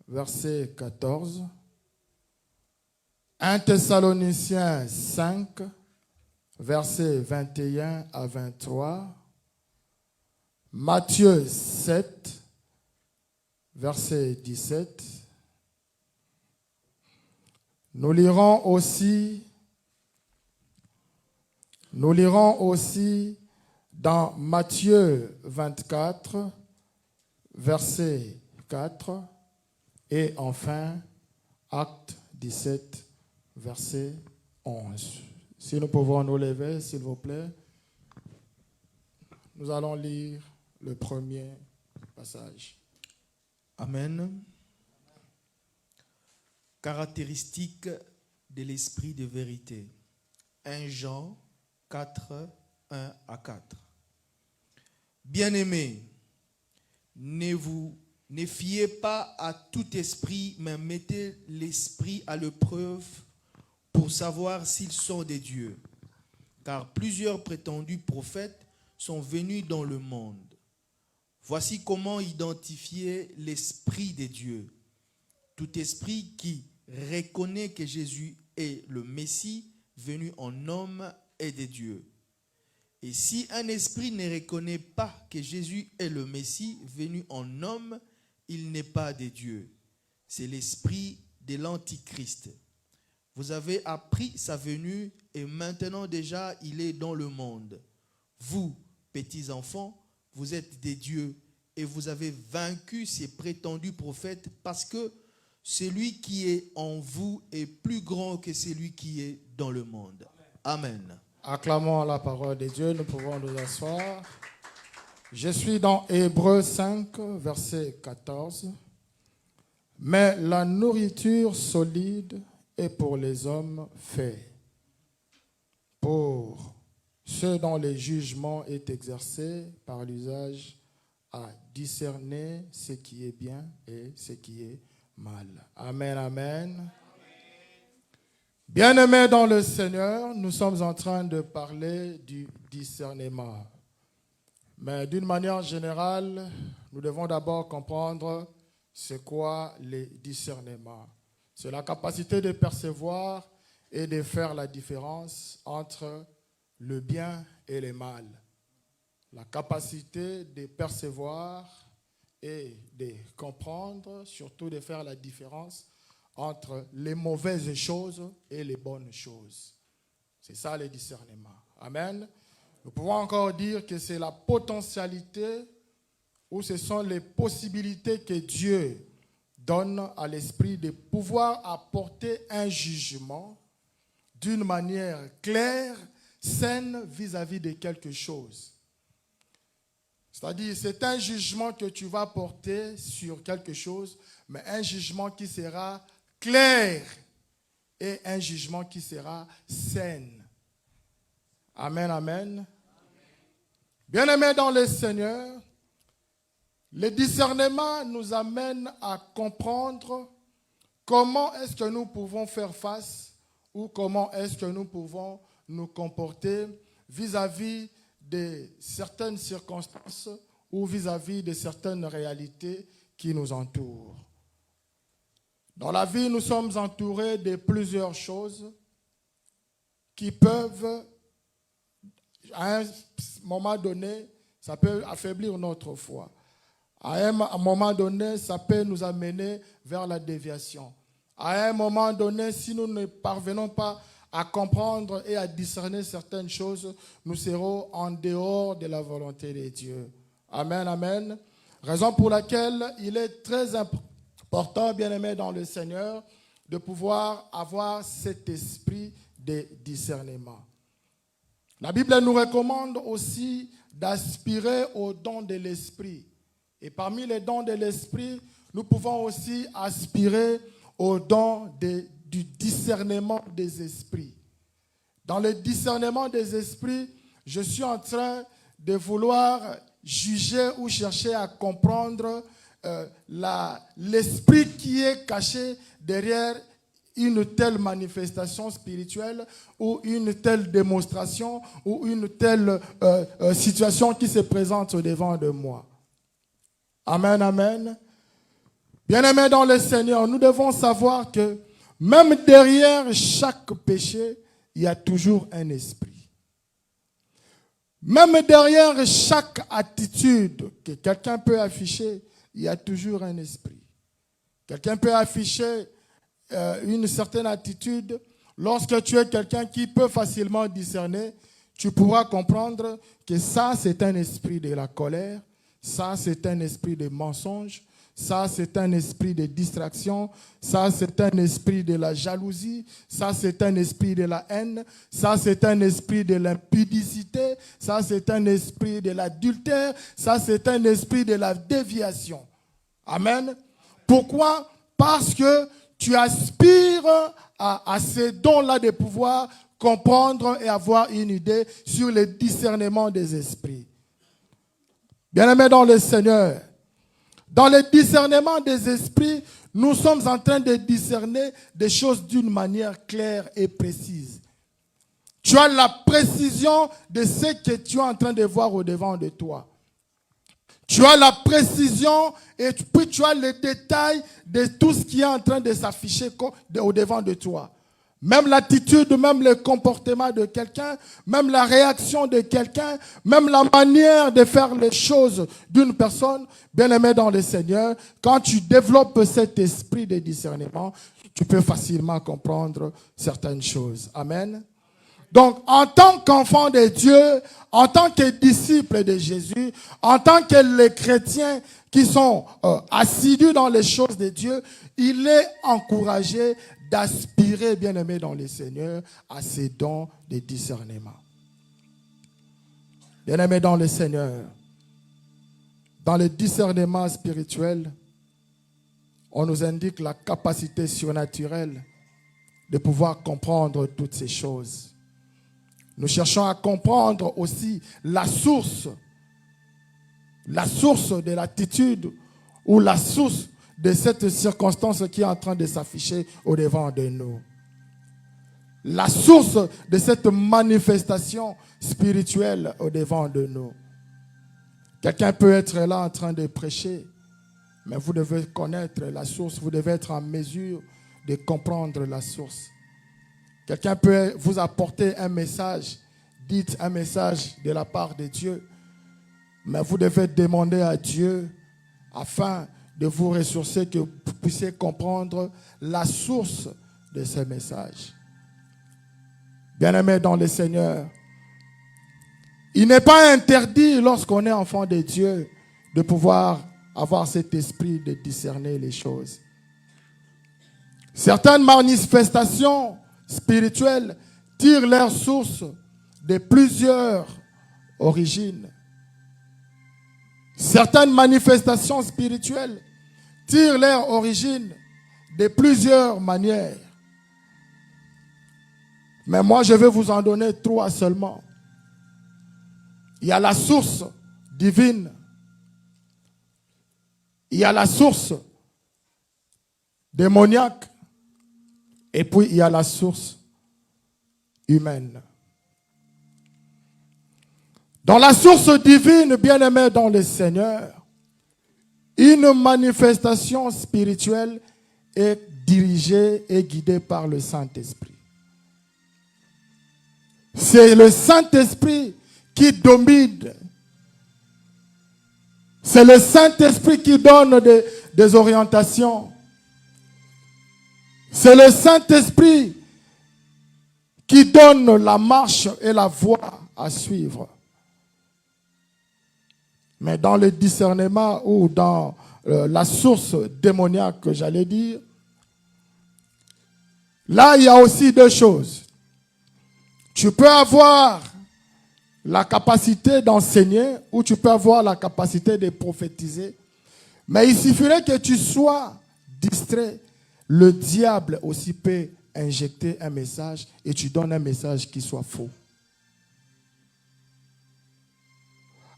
verset 14. 1 Thessaloniciens 5, versets 21 à 23. Matthieu 7, verset 17. Nous lirons aussi dans Matthieu 24, verset 4, et enfin Acte 17, verset 11. Si nous pouvons nous lever, s'il vous plaît, nous allons lire le premier passage. Amen. Caractéristiques de l'esprit de vérité. 1 Jean 4, 1 à 4. Bien-aimés, ne fiez pas à tout esprit, mais mettez l'esprit à l'épreuve pour savoir s'ils sont des dieux. Car plusieurs prétendus prophètes sont venus dans le monde. Voici comment identifier l'esprit des dieux. Tout esprit qui reconnaît que Jésus est le Messie venu en homme est de Dieu. Et si un esprit ne reconnaît pas que Jésus est le Messie venu en homme, il n'est pas de Dieu. C'est l'esprit de l'Antichrist. Vous avez appris sa venue et maintenant déjà il est dans le monde. Vous, petits enfants, vous êtes des dieux et vous avez vaincu ces prétendus prophètes parce que celui qui est en vous est plus grand que celui qui est dans le monde. Amen. Acclamons la parole de Dieu, nous pouvons nous asseoir. Je suis dans Hébreux 5, verset 14. Mais la nourriture solide est pour les hommes faits, pour ceux dont le jugement est exercé par l'usage à discerner ce qui est bien et ce qui est mal. Amen, amen. Bien-aimés dans le Seigneur, nous sommes en train de parler du discernement. Mais d'une manière générale, nous devons d'abord comprendre c'est quoi le discernement. C'est la capacité de percevoir et de faire la différence entre le bien et le mal. La capacité de percevoir et de comprendre, surtout de faire la différence entre les mauvaises choses et les bonnes choses. C'est ça le discernement. Amen. Nous pouvons encore dire que c'est la potentialité ou ce sont les possibilités que Dieu donne à l'esprit de pouvoir apporter un jugement d'une manière claire, saine vis-à-vis de quelque chose. C'est-à-dire, c'est un jugement que tu vas porter sur quelque chose, mais un jugement qui sera clair et un jugement qui sera sain. Amen, amen. Bien-aimés dans le Seigneur, le discernement nous amène à comprendre comment est-ce que nous pouvons faire face ou comment est-ce que nous pouvons nous comporter vis-à-vis de certaines circonstances ou vis-à-vis de certaines réalités qui nous entourent. Dans la vie, nous sommes entourés de plusieurs choses qui peuvent, à un moment donné, ça peut affaiblir notre foi. À un moment donné, ça peut nous amener vers la déviation. À un moment donné, si nous ne parvenons pas à comprendre et à discerner certaines choses, nous serons en dehors de la volonté de Dieu. Amen, amen. Raison pour laquelle il est très important, bien-aimé dans le Seigneur, de pouvoir avoir cet esprit de discernement. La Bible nous recommande aussi d'aspirer aux dons de l'esprit. Et parmi les dons de l'esprit, nous pouvons aussi aspirer aux dons du discernement des esprits. Dans le discernement des esprits, je suis en train de vouloir juger ou chercher à comprendre l'esprit qui est caché derrière une telle manifestation spirituelle ou une telle démonstration ou une telle situation qui se présente au devant de moi. Amen, amen. Bien-aimés dans le Seigneur, nous devons savoir que même derrière chaque péché, il y a toujours un esprit. Même derrière chaque attitude que quelqu'un peut afficher, il y a toujours un esprit. Quelqu'un peut afficher une certaine attitude. Lorsque tu es quelqu'un qui peut facilement discerner, tu pourras comprendre que ça, c'est un esprit de la colère, ça, c'est un esprit de mensonge, ça, c'est un esprit de distraction, ça, c'est un esprit de la jalousie, ça, c'est un esprit de la haine, ça, c'est un esprit de l'impudicité, ça, c'est un esprit de l'adultère, ça, c'est un esprit de la déviation. Amen. Pourquoi? Parce que tu aspires à ces dons-là de pouvoir comprendre et avoir une idée sur le discernement des esprits. Bien-aimés dans le Seigneur, dans le discernement des esprits, nous sommes en train de discerner des choses d'une manière claire et précise. Tu as la précision de ce que tu es en train de voir au-devant de toi. Tu as la précision et puis tu as le détail de tout ce qui est en train de s'afficher au-devant de toi. Même l'attitude, même le comportement de quelqu'un, même la réaction de quelqu'un, même la manière de faire les choses d'une personne, bien-aimée dans le Seigneur, quand tu développes cet esprit de discernement, tu peux facilement comprendre certaines choses. Amen. Donc, en tant qu'enfant de Dieu, en tant que disciple de Jésus, en tant que les chrétiens qui sont assidus dans les choses de Dieu, il est encouragé d'aspirer, bien-aimé dans le Seigneur, à ces dons de discernement. Bien-aimé dans le Seigneur, dans le discernement spirituel, on nous indique la capacité surnaturelle de pouvoir comprendre toutes ces choses. Nous cherchons à comprendre aussi la source de l'attitude ou la source de cette circonstance qui est en train de s'afficher au-devant de nous. La source de cette manifestation spirituelle au-devant de nous. Quelqu'un peut être là en train de prêcher, mais vous devez connaître la source, vous devez être en mesure de comprendre la source. Quelqu'un peut vous apporter un message, dites un message de la part de Dieu, mais vous devez demander à Dieu afin de vous ressourcer, que vous puissiez comprendre la source de ce message. Bien-aimés dans le Seigneur, il n'est pas interdit lorsqu'on est enfant de Dieu de pouvoir avoir cet esprit de discerner les choses. Certaines manifestations spirituelles tirent leur source de plusieurs origines. Certaines manifestations spirituelles tirent leur origine de plusieurs manières. Mais moi, je vais vous en donner 3 seulement. Il y a la source divine. Il y a la source démoniaque. Et puis, il y a la source humaine. Dans la source divine, bien-aimé dans le Seigneur, une manifestation spirituelle est dirigée et guidée par le Saint-Esprit. C'est le Saint-Esprit qui domine. C'est le Saint-Esprit qui donne des orientations. C'est le Saint-Esprit qui donne la marche et la voie à suivre. Mais dans le discernement ou dans la source démoniaque que j'allais dire, là il y a aussi 2 choses. Tu peux avoir la capacité d'enseigner ou tu peux avoir la capacité de prophétiser. Mais il suffirait que tu sois distrait. Le diable aussi peut injecter un message et tu donnes un message qui soit faux.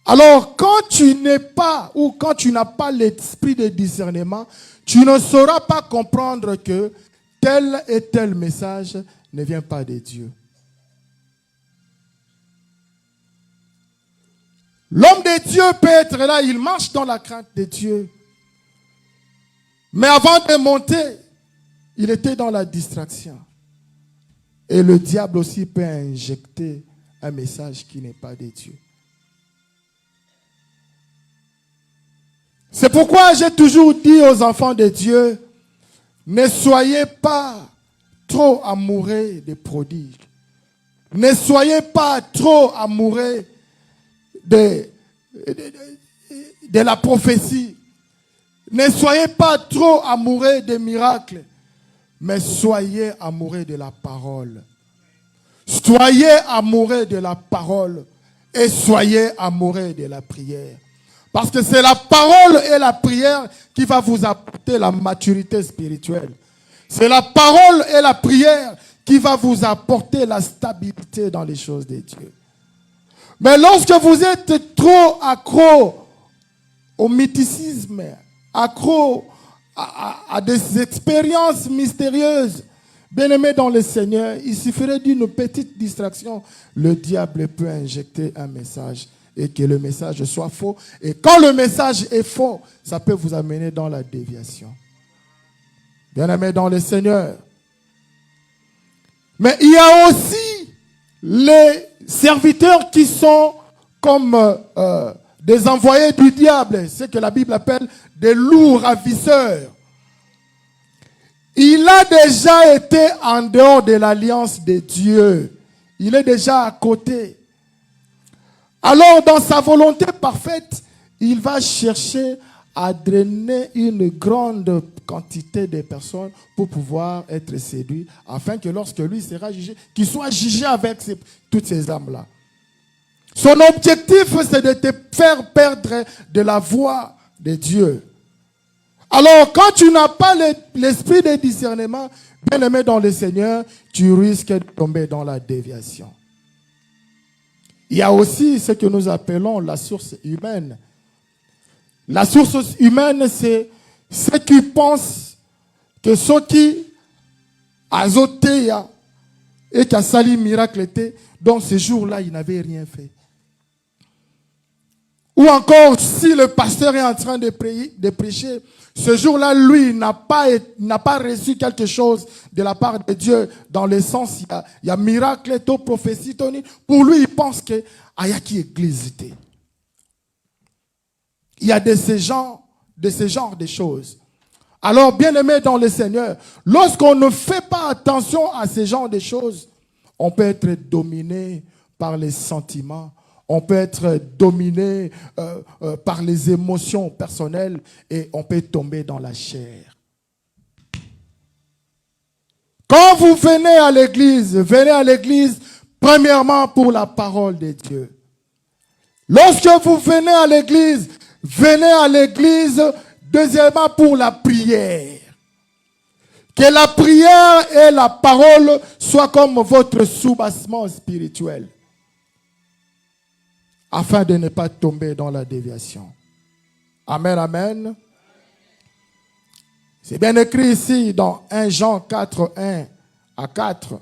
Alors, quand tu n'es pas ou quand tu n'as pas l'esprit de discernement, tu ne sauras pas comprendre que tel et tel message ne vient pas de Dieu. L'homme de Dieu peut être là, il marche dans la crainte de Dieu. Mais avant de monter, il était dans la distraction. Et le diable aussi peut injecter un message qui n'est pas de Dieu. C'est pourquoi j'ai toujours dit aux enfants de Dieu, ne soyez pas trop amoureux des prodiges. Ne soyez pas trop amoureux de la prophétie. Ne soyez pas trop amoureux des miracles, mais soyez amoureux de la parole. Soyez amoureux de la parole et soyez amoureux de la prière. Parce que c'est la parole et la prière qui va vous apporter la maturité spirituelle. C'est la parole et la prière qui va vous apporter la stabilité dans les choses de Dieu. Mais lorsque vous êtes trop accro au mythicisme, accro à des expériences mystérieuses, bien-aimés dans le Seigneur, il suffirait d'une petite distraction, le diable peut injecter un message et que le message soit faux. Et quand le message est faux, ça peut vous amener dans la déviation. Bien-aimés dans le Seigneur. Mais il y a aussi les serviteurs qui sont comme des envoyés du diable, ce que la Bible appelle des loups ravisseurs. Il a déjà été en dehors de l'alliance de Dieu. Il est déjà à côté. Alors, dans sa volonté parfaite, il va chercher à drainer une grande quantité de personnes pour pouvoir être séduit, afin que lorsque lui sera jugé, qu'il soit jugé avec toutes ces âmes-là. Son objectif, c'est de te faire perdre de la voie de Dieu. Alors, quand tu n'as pas l'esprit de discernement, bien aimé dans le Seigneur, tu risques de tomber dans la déviation. Il y a aussi ce que nous appelons la source humaine. La source humaine, c'est ceux qui pensent que ceux qui azoté et qui a sali miracle, dans ce jour-là, ils n'avaient rien fait. Ou encore, si le pasteur est en train de prêcher, ce jour-là, lui, n'a pas reçu quelque chose de la part de Dieu, dans le sens, il y a miracle, prophétie, pour lui, il pense que il y a qui église. Il y a de ce genre de choses. Alors, bien-aimés dans le Seigneur, lorsqu'on ne fait pas attention à ce genre de choses, on peut être dominé par les sentiments, on peut être dominé par les émotions personnelles et on peut tomber dans la chair. Quand vous venez à l'église premièrement pour la parole de Dieu. Lorsque vous venez à l'église deuxièmement pour la prière. Que la prière et la parole soient comme votre soubassement spirituel, afin de ne pas tomber dans la déviation. Amen, amen. C'est bien écrit ici dans 1 Jean 4, 1 à 4.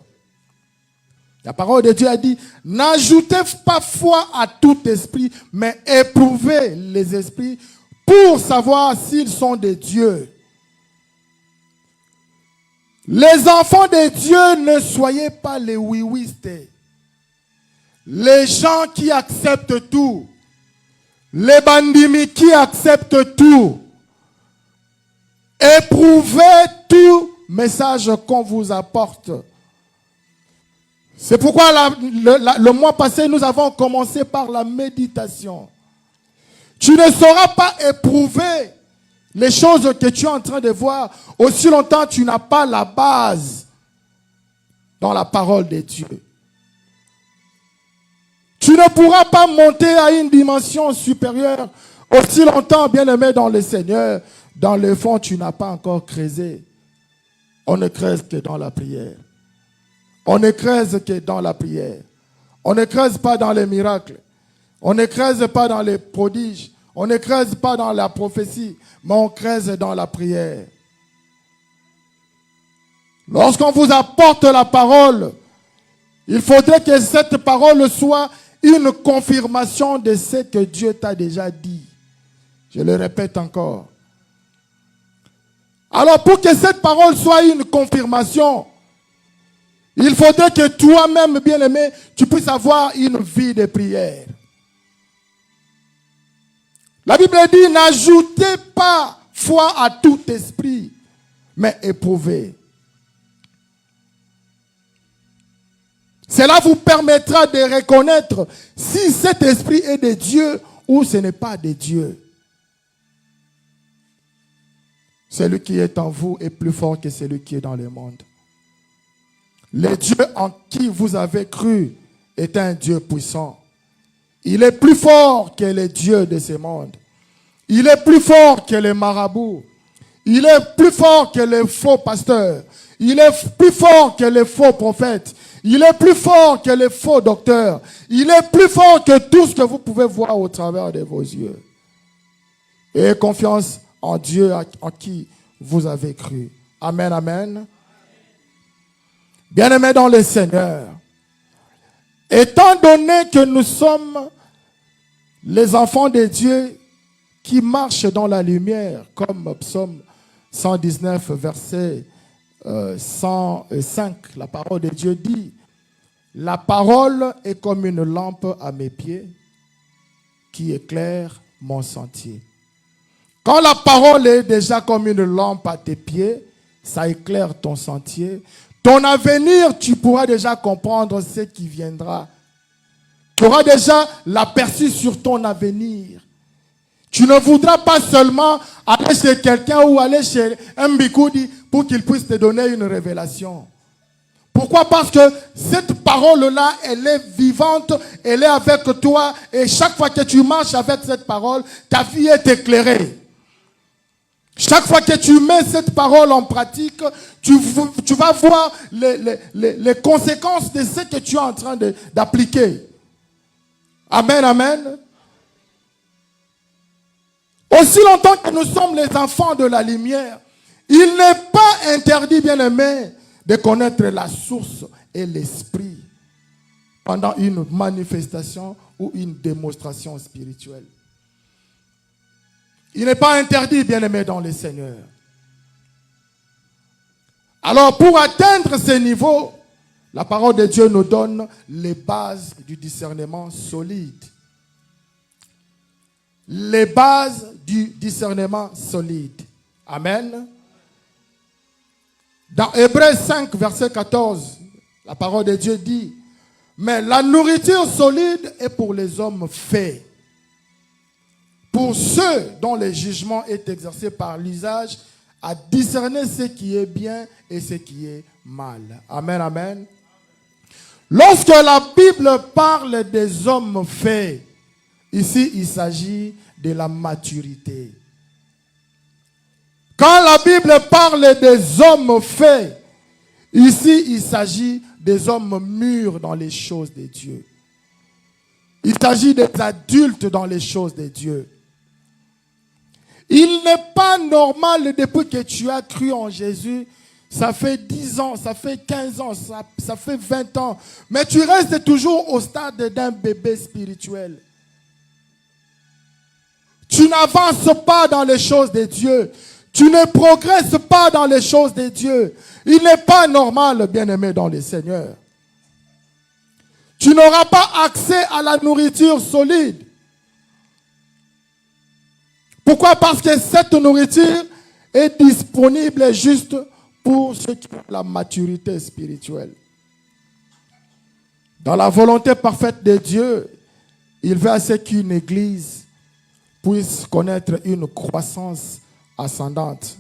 La parole de Dieu a dit, n'ajoutez pas foi à tout esprit, mais éprouvez les esprits pour savoir s'ils sont de Dieu. Les enfants de Dieu, ne soyez pas les oui-wistes. Les gens qui acceptent tout. Les bandimi qui acceptent tout. Éprouvez tout message qu'on vous apporte. C'est pourquoi le mois passé, nous avons commencé par la méditation. Tu ne sauras pas éprouver les choses que tu es en train de voir aussi longtemps que tu n'as pas la base dans la parole de Dieu. Tu ne pourras pas monter à une dimension supérieure aussi longtemps, bien-aimé dans le Seigneur. Dans le fond, tu n'as pas encore creusé. On ne creuse que dans la prière. On ne creuse que dans la prière. On ne creuse pas dans les miracles. On ne creuse pas dans les prodiges. On ne creuse pas dans la prophétie, mais on creuse dans la prière. Lorsqu'on vous apporte la parole, il faudrait que cette parole soit une confirmation de ce que Dieu t'a déjà dit. Je le répète encore. Alors pour que cette parole soit une confirmation, il faudrait que toi-même, bien-aimé, tu puisses avoir une vie de prière. La Bible dit, n'ajoutez pas foi à tout esprit, mais éprouvez. Cela vous permettra de reconnaître si cet esprit est de Dieu ou ce n'est pas de Dieu. Celui qui est en vous est plus fort que celui qui est dans le monde. Le Dieu en qui vous avez cru est un Dieu puissant. Il est plus fort que les dieux de ce monde. Il est plus fort que les marabouts. Il est plus fort que les faux pasteurs. Il est plus fort que les faux prophètes. Il est plus fort que les faux docteurs. Il est plus fort que tout ce que vous pouvez voir au travers de vos yeux. Ayez confiance en Dieu en qui vous avez cru. Amen, amen. Bien-aimés dans le Seigneur, étant donné que nous sommes les enfants de Dieu qui marchent dans la lumière, comme Psaume 119, verset 105, la parole de Dieu dit, la parole est comme une lampe à mes pieds qui éclaire mon sentier. Quand la parole est déjà comme une lampe à tes pieds, ça éclaire ton sentier. Ton avenir, tu pourras déjà comprendre ce qui viendra. Tu auras déjà l'aperçu sur ton avenir. Tu ne voudras pas seulement aller chez quelqu'un ou aller chez un bikoudi pour qu'il puisse te donner une révélation. Pourquoi? Parce que cette parole-là, elle est vivante, elle est avec toi. Et chaque fois que tu marches avec cette parole, ta vie est éclairée. Chaque fois que tu mets cette parole en pratique, tu vas voir les conséquences de ce que tu es en train d'appliquer. Amen, amen. Aussi longtemps que nous sommes les enfants de la lumière, il n'est pas interdit, bien-aimé, de connaître la source et l'esprit pendant une manifestation ou une démonstration spirituelle. Il n'est pas interdit, bien-aimé dans le Seigneur. Alors, pour atteindre ce niveau, la parole de Dieu nous donne les bases du discernement solide. Les bases du discernement solide. Amen. Dans Hébreux 5, verset 14, la parole de Dieu dit, mais la nourriture solide est pour les hommes faits. Pour ceux dont le jugement est exercé par l'usage, à discerner ce qui est bien et ce qui est mal. Amen, amen. Lorsque la Bible parle des hommes faits, ici il s'agit de la maturité. Quand la Bible parle des hommes faits, ici il s'agit des hommes mûrs dans les choses de Dieu. Il s'agit des adultes dans les choses de Dieu. Il n'est pas normal depuis que tu as cru en Jésus, ça fait 10 ans, ça fait 15 ans, ça fait 20 ans, mais tu restes toujours au stade d'un bébé spirituel. Tu n'avances pas dans les choses de Dieu. Tu ne progresses pas dans les choses de Dieu. Il n'est pas normal, bien-aimé dans le Seigneur. Tu n'auras pas accès à la nourriture solide. Pourquoi? Parce que cette nourriture est disponible juste pour ceux qui ont la maturité spirituelle. Dans la volonté parfaite de Dieu, il veut à ce qu'une église puisse connaître une croissance ascendante.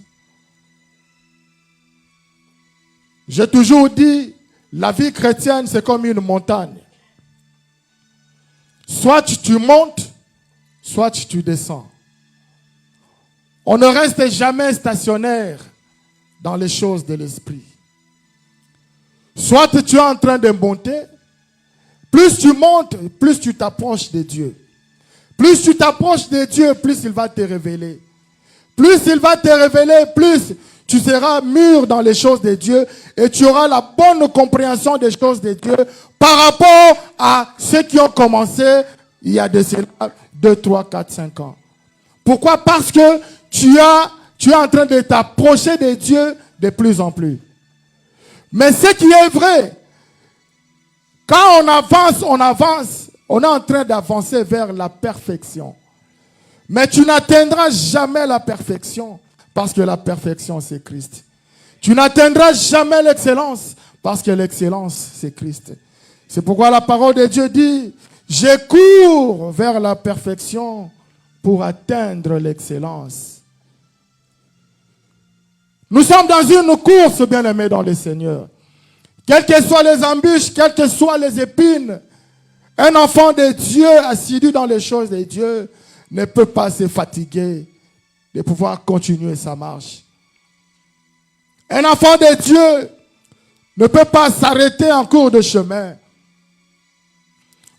J'ai toujours dit, la vie chrétienne, c'est comme une montagne. Soit tu montes, soit tu descends. On ne reste jamais stationnaire dans les choses de l'esprit. Soit tu es en train de monter, plus tu montes, plus tu t'approches de Dieu. Plus tu t'approches de Dieu, plus il va te révéler. Plus il va te révéler, plus tu seras mûr dans les choses de Dieu et tu auras la bonne compréhension des choses de Dieu par rapport à ceux qui ont commencé il y a de cela 2, 3, 4, 5 ans. Pourquoi? Parce que tu as tu es en train de t'approcher de Dieu de plus en plus. Mais ce qui est vrai, quand on avance, on est en train d'avancer vers la perfection. Mais tu n'atteindras jamais la perfection parce que la perfection, c'est Christ. Tu n'atteindras jamais l'excellence parce que l'excellence, c'est Christ. C'est pourquoi la parole de Dieu dit, je cours vers la perfection pour atteindre l'excellence. Nous sommes dans une course, bien-aimés dans le Seigneur. Quelles que soient les embûches, quelles que soient les épines, un enfant de Dieu assidu dans les choses de Dieu ne peut pas se fatiguer de pouvoir continuer sa marche. Un enfant de Dieu ne peut pas s'arrêter en cours de chemin.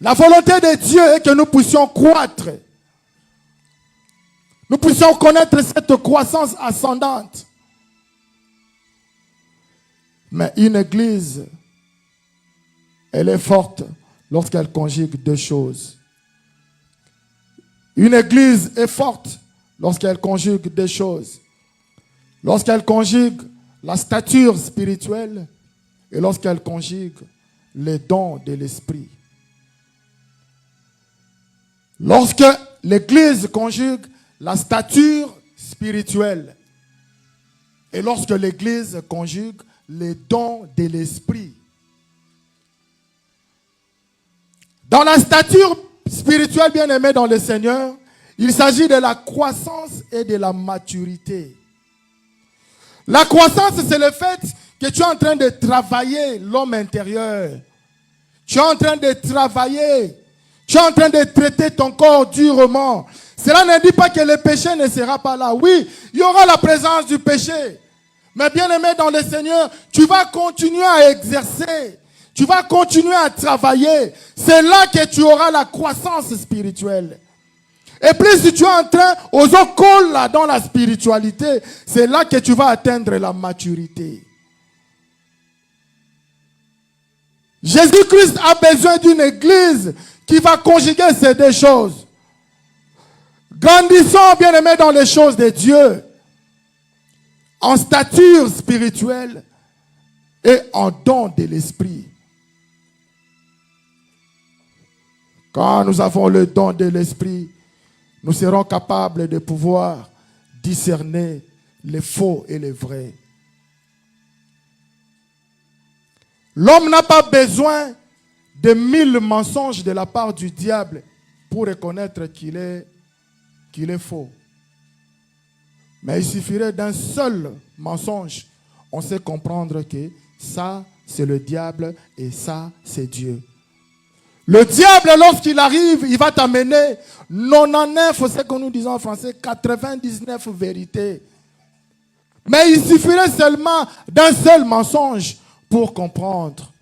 La volonté de Dieu est que nous puissions croître. Nous puissions connaître cette croissance ascendante. Mais une église, elle est forte lorsqu'elle conjugue deux choses. Une église est forte lorsqu'elle conjugue deux choses. Lorsqu'elle conjugue la stature spirituelle et lorsqu'elle conjugue les dons de l'esprit. Lorsque l'église conjugue la stature spirituelle et lorsque l'église conjugue les dons de l'esprit. Dans la stature spirituelle, bien-aimée dans le Seigneur, il s'agit de la croissance et de la maturité. La croissance, c'est le fait que tu es en train de travailler l'homme intérieur. Tu es en train de travailler. Tu es en train de traiter ton corps durement. Cela ne dit pas que le péché ne sera pas là. Oui, il y aura la présence du péché. Mais bien-aimé dans le Seigneur, tu vas continuer à exercer. Tu vas continuer à travailler. C'est là que tu auras la croissance spirituelle. Et plus si tu es en train, aux occultes là dans la spiritualité, c'est là que tu vas atteindre la maturité. Jésus-Christ a besoin d'une église qui va conjuguer ces deux choses. Grandissons, bien-aimés, dans les choses de Dieu, en stature spirituelle et en don de l'esprit. Quand nous avons le don de l'esprit, nous serons capables de pouvoir discerner les faux et les vrais. L'homme n'a pas besoin de 1000 mensonges de la part du diable pour reconnaître qu'il est faux. Mais il suffirait d'un seul mensonge. On sait comprendre que ça, c'est le diable et ça, c'est Dieu. Le diable, lorsqu'il arrive, il va t'amener 99, c'est ce que nous disons en français, 99 vérités. Mais il suffirait seulement d'un seul mensonge pour comprendre.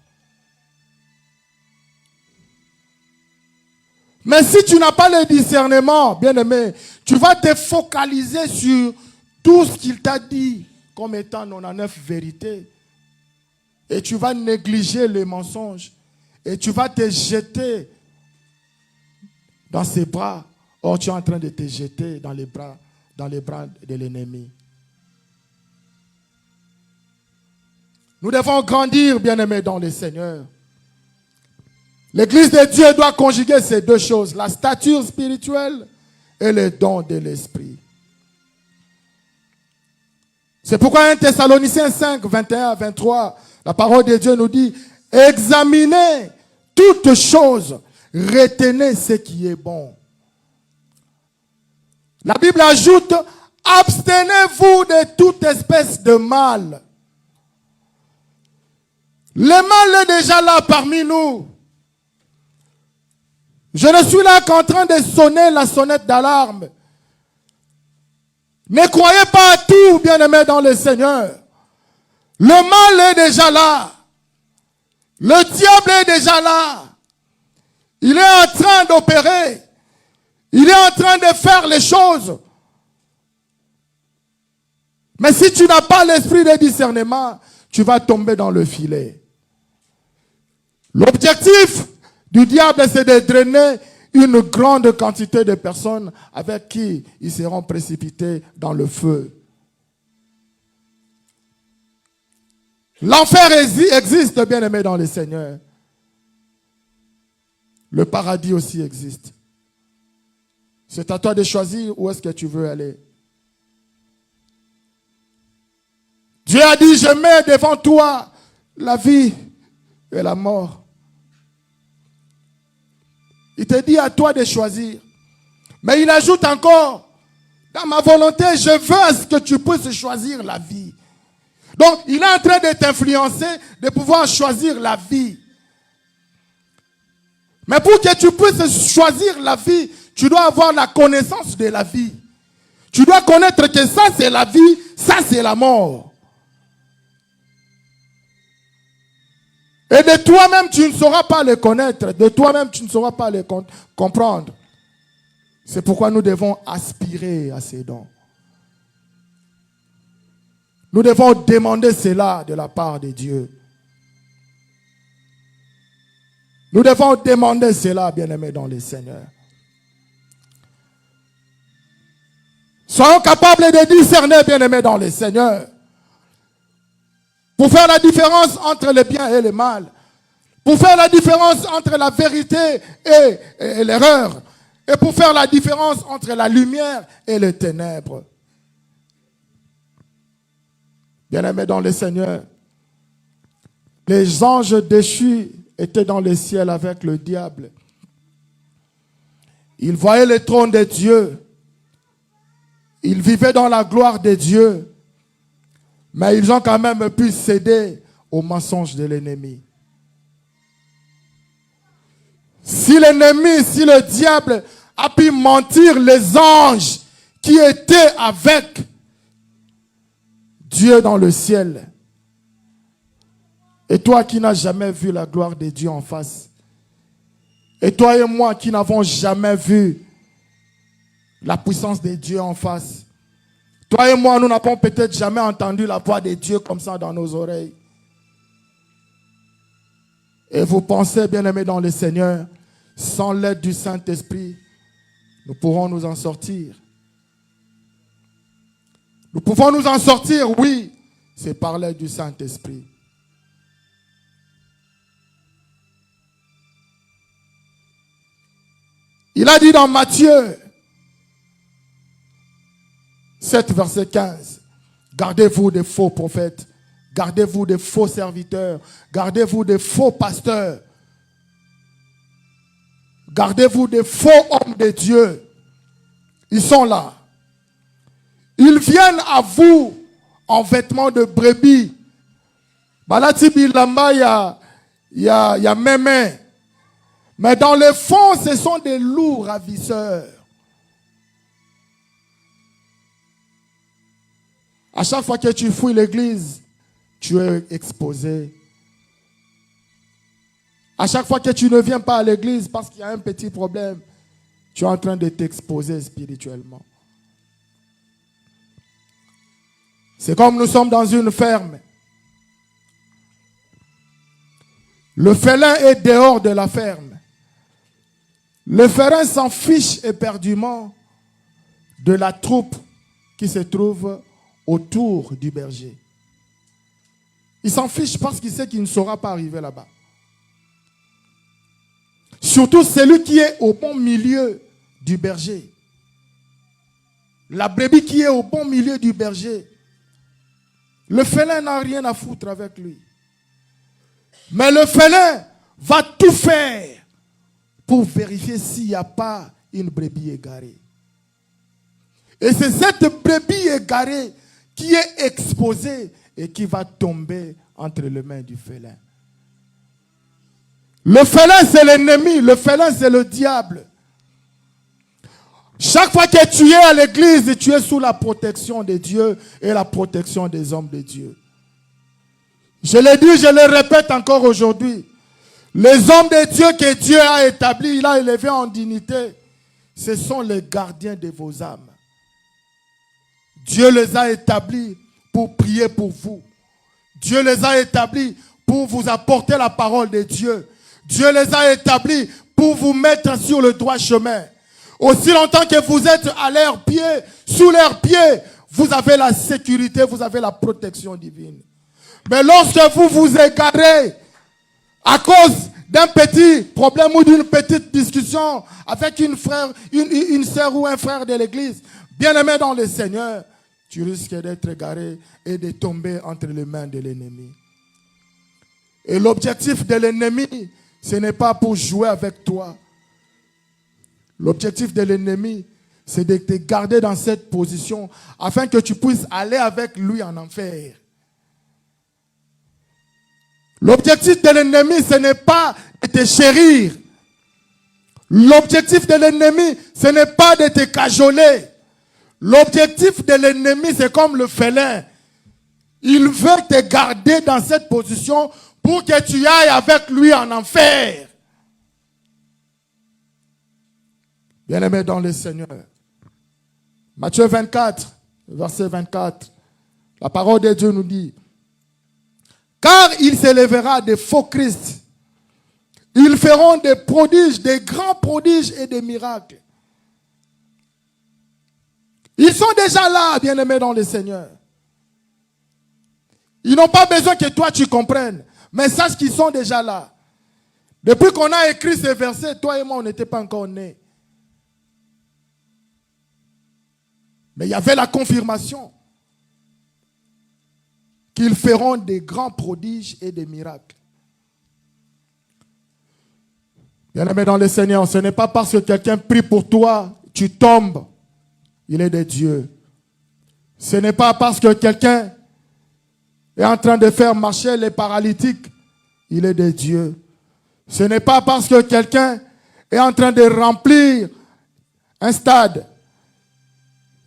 Mais si tu n'as pas le discernement, bien-aimé, tu vas te focaliser sur tout ce qu'il t'a dit comme étant 99 vérités. Et tu vas négliger les mensonges. Et tu vas te jeter dans ses bras. Or, tu es en train de te jeter dans les bras de l'ennemi. Nous devons grandir, bien-aimés, dans le Seigneur. L'Église de Dieu doit conjuguer ces deux choses, la stature spirituelle et les dons de l'esprit. C'est pourquoi 1 Thessaloniciens 5, 21 à 23, la parole de Dieu nous dit, examinez toutes choses, retenez ce qui est bon. La Bible ajoute, abstenez-vous de toute espèce de mal. Le mal est déjà là parmi nous. Je ne suis là qu'en train de sonner la sonnette d'alarme. Ne croyez pas à tout, bien-aimés dans le Seigneur. Le mal est déjà là. Le diable est déjà là. Il est en train d'opérer. Il est en train de faire les choses. Mais si tu n'as pas l'esprit de discernement, tu vas tomber dans le filet. L'objectif du diable, c'est de drainer une grande quantité de personnes avec qui ils seront précipités dans le feu. L'enfer existe, bien-aimé dans le Seigneur. Le paradis aussi existe. C'est à toi de choisir où est-ce que tu veux aller. Dieu a dit, je mets devant toi la vie et la mort. Il te dit à toi de choisir. Mais il ajoute encore, dans ma volonté, je veux à ce que tu puisses choisir la vie. Donc, il est en train de t'influencer, de pouvoir choisir la vie. Mais pour que tu puisses choisir la vie, tu dois avoir la connaissance de la vie. Tu dois connaître que ça c'est la vie, ça c'est la mort. Et de toi-même, tu ne sauras pas le connaître. De toi-même, tu ne sauras pas le comprendre. C'est pourquoi nous devons aspirer à ces dons. Nous devons demander cela de la part de Dieu. Nous devons demander cela, bien-aimés dans le Seigneur. Soyons capables de discerner, bien-aimés dans le Seigneur. Pour faire la différence entre le bien et le mal. Pour faire la différence entre la vérité et l'erreur. Et pour faire la différence entre la lumière et les ténèbres. Bien-aimés dans le Seigneur, les anges déchus étaient dans le ciel avec le diable. Ils voyaient le trône de Dieu. Ils vivaient dans la gloire de Dieu. Mais ils ont quand même pu céder aux mensonges de l'ennemi. Si l'ennemi, si le diable a pu mentir les anges qui étaient avec Dieu dans le ciel, et toi qui n'as jamais vu la gloire de Dieu en face, et toi et moi qui n'avons jamais vu la puissance de Dieu en face, toi et moi, nous n'avons peut-être jamais entendu la voix de Dieu comme ça dans nos oreilles. Et vous pensez, bien-aimés dans le Seigneur, sans l'aide du Saint-Esprit, nous pourrons nous en sortir. Nous pouvons nous en sortir, oui, c'est par l'aide du Saint-Esprit. Il a dit dans Matthieu 7, verset 15, gardez-vous des faux prophètes, gardez-vous des faux serviteurs, gardez-vous des faux pasteurs, gardez-vous des faux hommes de Dieu. Ils sont là. Ils viennent à vous en vêtements de brebis. Balati bilamba ya mémé. Mais dans le fond, ce sont des loups ravisseurs. À chaque fois que tu fouilles l'église, tu es exposé. À chaque fois que tu ne viens pas à l'église parce qu'il y a un petit problème, tu es en train de t'exposer spirituellement. C'est comme nous sommes dans une ferme. Le félin est dehors de la ferme. Le félin s'en fiche éperdument de la troupe qui se trouve autour du berger. Il s'en fiche parce qu'il sait qu'il ne saura pas arriver là-bas. Surtout celui qui est au bon milieu du berger. La brebis qui est au bon milieu du berger. Le félin n'a rien à foutre avec lui. Mais le félin va tout faire pour vérifier s'il n'y a pas une brebis égarée. Et c'est cette brebis égarée qui est exposée et qui va tomber entre les mains du félin. Le félin, c'est l'ennemi. Le félin, c'est le diable. Chaque fois que tu es à l'église, tu es sous la protection de Dieu et la protection des hommes de Dieu. Je l'ai dit, je le répète encore aujourd'hui. Les hommes de Dieu que Dieu a établis, il a élevés en dignité, ce sont les gardiens de vos âmes. Dieu les a établis pour prier pour vous. Dieu les a établis pour vous apporter la parole de Dieu. Dieu les a établis pour vous mettre sur le droit chemin. Aussi longtemps que vous êtes à leurs pieds, sous leurs pieds, vous avez la sécurité, vous avez la protection divine. Mais lorsque vous vous égarez à cause d'un petit problème ou d'une petite discussion avec une sœur ou un frère de l'église, bien-aimé dans le Seigneur, tu risques d'être égaré et de tomber entre les mains de l'ennemi. Et l'objectif de l'ennemi, ce n'est pas pour jouer avec toi. L'objectif de l'ennemi, c'est de te garder dans cette position afin que tu puisses aller avec lui en enfer. L'objectif de l'ennemi, ce n'est pas de te chérir. L'objectif de l'ennemi, ce n'est pas de te cajoler. L'objectif de l'ennemi, c'est comme le félin. Il veut te garder dans cette position pour que tu ailles avec lui en enfer. Bien-aimé dans le Seigneur. Matthieu 24, verset 24. La parole de Dieu nous dit: car il s'élèvera des faux Christ. Ils feront des prodiges, des grands prodiges et des miracles. Ils sont déjà là, bien-aimés dans le Seigneur. Ils n'ont pas besoin que toi tu comprennes. Mais sache qu'ils sont déjà là. Depuis qu'on a écrit ces versets, toi et moi, on n'était pas encore nés. Mais il y avait la confirmation qu'ils feront des grands prodiges et des miracles. Bien-aimé dans le Seigneur, ce n'est pas parce que quelqu'un prie pour toi, tu tombes. Il est de Dieu. Ce n'est pas parce que quelqu'un est en train de faire marcher les paralytiques. Il est de Dieu. Ce n'est pas parce que quelqu'un est en train de remplir un stade.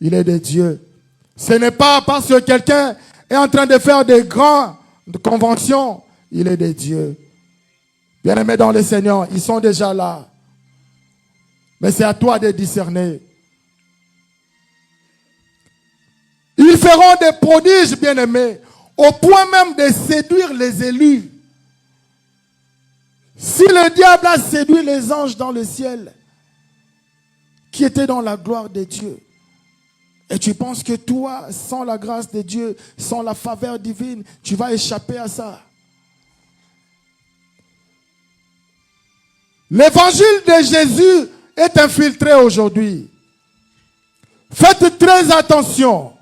Il est de Dieu. Ce n'est pas parce que quelqu'un est en train de faire des grandes conventions. Il est de Dieu. Bien-aimés dans le Seigneur, ils sont déjà là. Mais c'est à toi de discerner. Ils feront des prodiges, bien-aimés, au point même de séduire les élus. Si le diable a séduit les anges dans le ciel, qui étaient dans la gloire de Dieu, et tu penses que toi, sans la grâce de Dieu, sans la faveur divine, tu vas échapper à ça. L'évangile de Jésus est infiltré aujourd'hui. Faites très attention.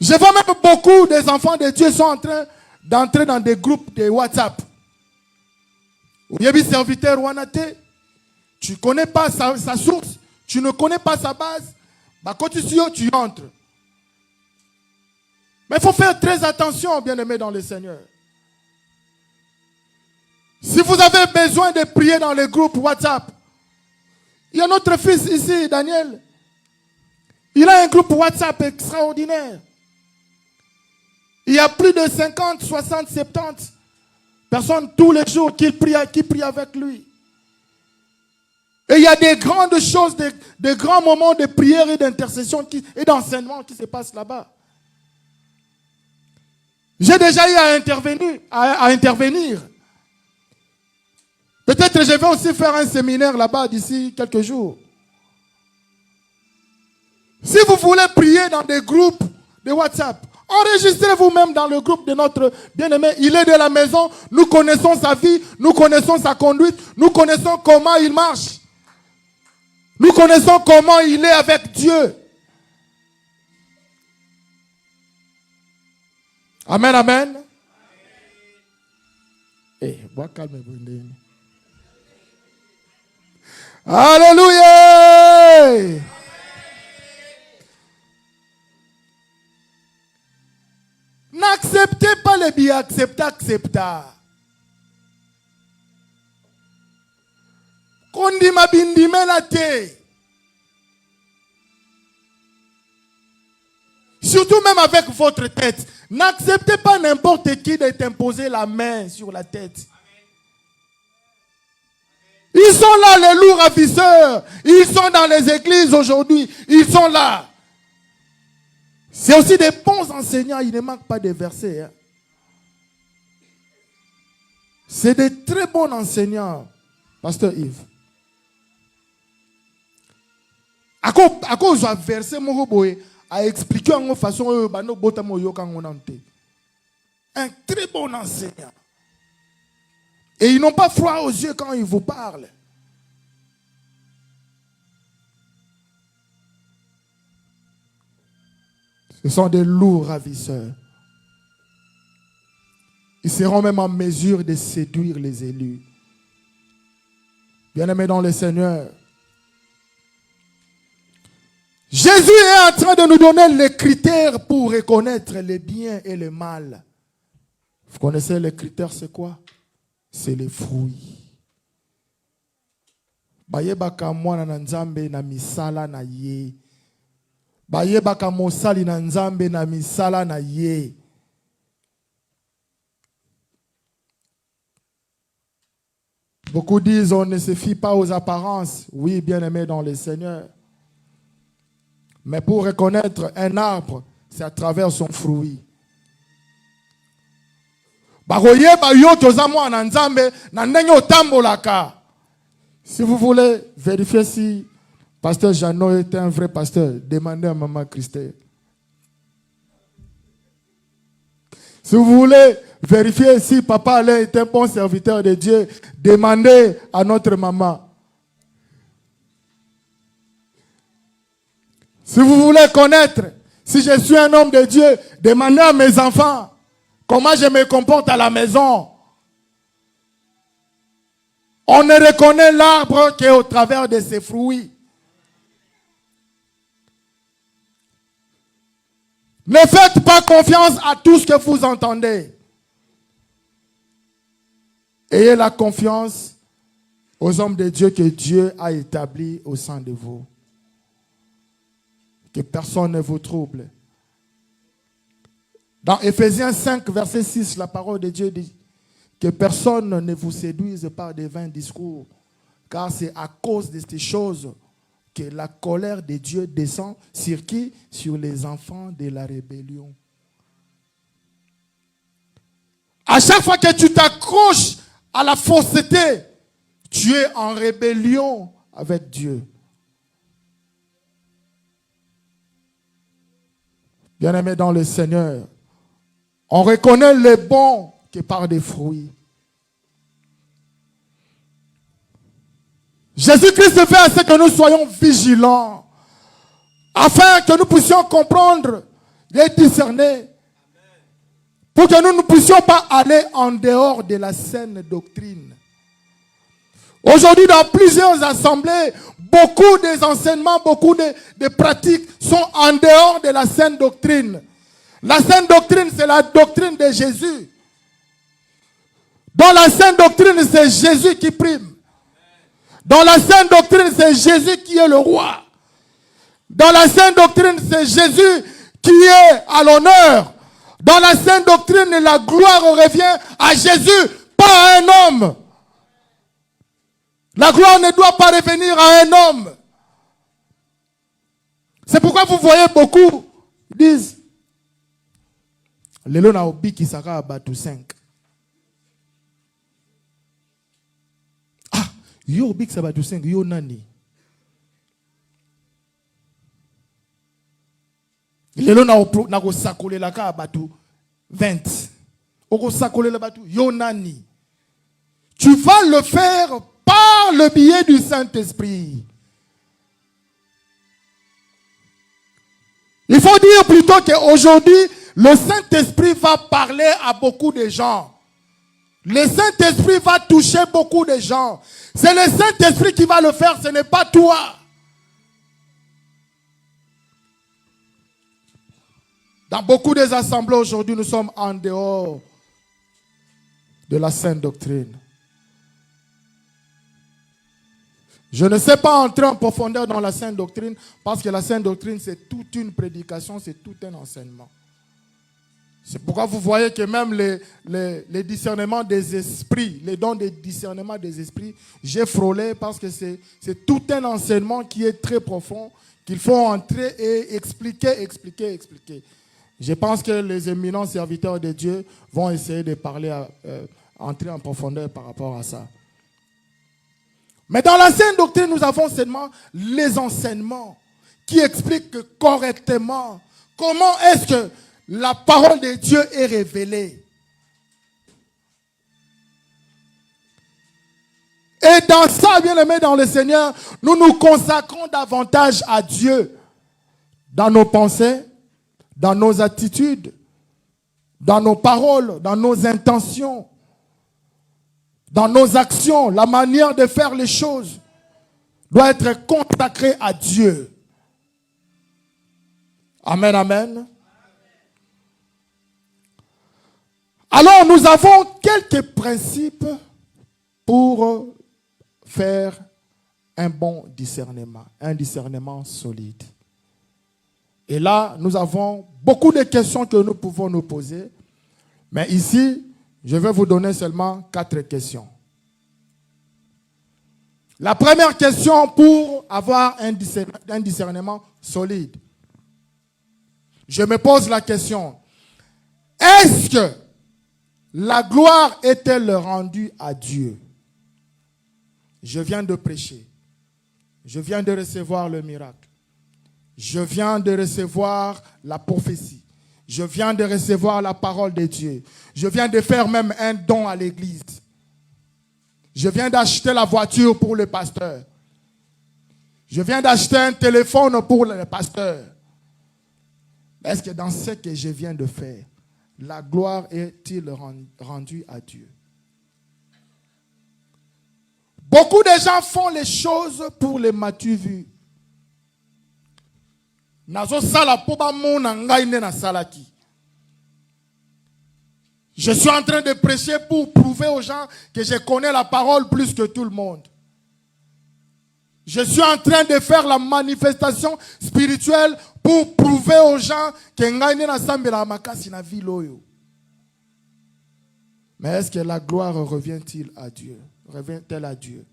Je vois même beaucoup des enfants de Dieu sont en train d'entrer dans des groupes de WhatsApp. Vous avez serviteur Wanate, tu ne connais pas sa source, tu ne connais pas sa base. Bah, quand tu entres. Mais il faut faire très attention, bien-aimés dans le Seigneur. Si vous avez besoin de prier dans les groupes WhatsApp, il y a notre fils ici, Daniel. Il a un groupe WhatsApp extraordinaire. Il y a plus de 50, 60, 70 personnes tous les jours qui prient avec lui. Et il y a des grandes choses, des grands moments de prière et d'intercession et d'enseignement qui se passent là-bas. J'ai déjà eu à intervenir. Peut-être que je vais aussi faire un séminaire là-bas d'ici quelques jours. Si vous voulez prier dans des groupes de WhatsApp, enregistrez vous-même dans le groupe de notre bien-aimé. Il est de la maison, nous connaissons sa vie, nous connaissons sa conduite, nous connaissons comment il marche. Nous connaissons comment il est avec Dieu. Amen, amen. Eh, bois calme, Brindini. Alléluia. N'acceptez pas les billets, acceptez. Kondima bindime la te. Surtout même avec votre tête. N'acceptez pas n'importe qui de t'imposer la main sur la tête. Ils sont là, les loups ravisseurs. Ils sont dans les églises aujourd'hui. Ils sont là. C'est aussi des bons enseignants. Il ne manque pas de versets. Hein. C'est des très bons enseignants, Pasteur Yves. À cause de verset, a expliqué en façon bano botamo yoka ngonante. un très bon enseignant. Et ils n'ont pas froid aux yeux quand ils vous parlent. Ce sont des lourds ravisseurs. Ils seront même en mesure de séduire les élus. Bien-aimés dans le Seigneur, Jésus est en train de nous donner les critères pour reconnaître le bien et le mal. Vous connaissez les critères, c'est quoi? C'est les fruits. Bayebaka mwana na nzambe na misala na ye. Bayebaka mosali na nzambe na misala na ye. Beaucoup disent on ne se fie pas aux apparences. Oui, bien-aimés dans le Seigneur. Mais pour reconnaître un arbre, c'est à travers son fruit. Si vous voulez vérifier si Pasteur Jeannot est un vrai pasteur, demandez à Maman Christelle. Si vous voulez vérifier si Papa Alain est un bon serviteur de Dieu, demandez à notre maman. Si vous voulez connaître si je suis un homme de Dieu, demandez à mes enfants comment je me comporte à la maison. On ne reconnaît l'arbre qu'au travers de ses fruits. Ne faites pas confiance à tout ce que vous entendez. Ayez la confiance aux hommes de Dieu que Dieu a établis au sein de vous. Que personne ne vous trouble. Dans Éphésiens 5, verset 6, la parole de Dieu dit que personne ne vous séduise par des vains discours, car c'est à cause de ces choses que la colère de Dieu descend sur qui? Sur les enfants de la rébellion. À chaque fois que tu t'accroches à la fausseté, tu es en rébellion avec Dieu. Bien-aimés dans le Seigneur, on reconnaît les bons que par des fruits. Jésus-Christ fait à ce que nous soyons vigilants, afin que nous puissions comprendre et discerner, pour que nous ne puissions pas aller en dehors de la saine doctrine. Aujourd'hui, dans plusieurs assemblées, beaucoup des enseignements, beaucoup de pratiques sont en dehors de la saine doctrine. La saine doctrine, c'est la doctrine de Jésus. Dans la saine doctrine, c'est Jésus qui prime. Dans la saine doctrine, c'est Jésus qui est le roi. Dans la saine doctrine, c'est Jésus qui est à l'honneur. Dans la saine doctrine, la gloire revient à Jésus, pas à un homme. La gloire ne doit pas revenir à un homme. C'est pourquoi vous voyez beaucoup disent Lelo na obi qui sera batu 5. Ah, yo obi qui sera batu 5, yo nani. Lelo na ko sakole la ka batu 20. Oko sakole la batu yo nani. Tu vas le faire par le biais du Saint-Esprit. Il faut dire plutôt qu'aujourd'hui, le Saint-Esprit va parler à beaucoup de gens. Le Saint-Esprit va toucher beaucoup de gens. C'est le Saint-Esprit qui va le faire, ce n'est pas toi. Dans beaucoup des assemblées aujourd'hui, nous sommes en dehors de la sainte doctrine. Je ne sais pas entrer en profondeur dans la sainte doctrine parce que la sainte doctrine, c'est toute une prédication, c'est tout un enseignement. C'est pourquoi vous voyez que même les discernements des esprits, les dons de discernement des esprits, j'ai frôlé parce que c'est tout un enseignement qui est très profond, qu'il faut entrer et expliquer. Je pense que les éminents serviteurs de Dieu vont essayer de parler, entrer en profondeur par rapport à ça. Mais dans la sainte doctrine, nous avons seulement les enseignements qui expliquent correctement comment est-ce que la parole de Dieu est révélée. Et dans ça, bien-aimés dans le Seigneur, nous nous consacrons davantage à Dieu dans nos pensées, dans nos attitudes, dans nos paroles, dans nos intentions, dans nos actions. La manière de faire les choses doit être consacrée à Dieu. Amen, amen. Alors, nous avons quelques principes pour faire un bon discernement, un discernement solide. Et là, nous avons beaucoup de questions que nous pouvons nous poser. Mais ici, je vais vous donner seulement 4 questions. La première question pour avoir un discernement solide. Je me pose la question, est-ce que la gloire est-elle rendue à Dieu? Je viens de prêcher. Je viens de recevoir le miracle. Je viens de recevoir la prophétie. Je viens de recevoir la parole de Dieu. Je viens de faire même un don à l'église. Je viens d'acheter la voiture pour le pasteur. Je viens d'acheter un téléphone pour le pasteur. Est-ce que dans ce que je viens de faire, la gloire est-il rendue à Dieu? Beaucoup de gens font les choses pour les matu vues. Je suis en train de prêcher pour prouver aux gens que je connais la parole plus que tout le monde. Je suis en train de faire la manifestation spirituelle pour prouver aux gens que mais est-ce que la gloire revient-elle à Dieu? Revient-elle à Dieu?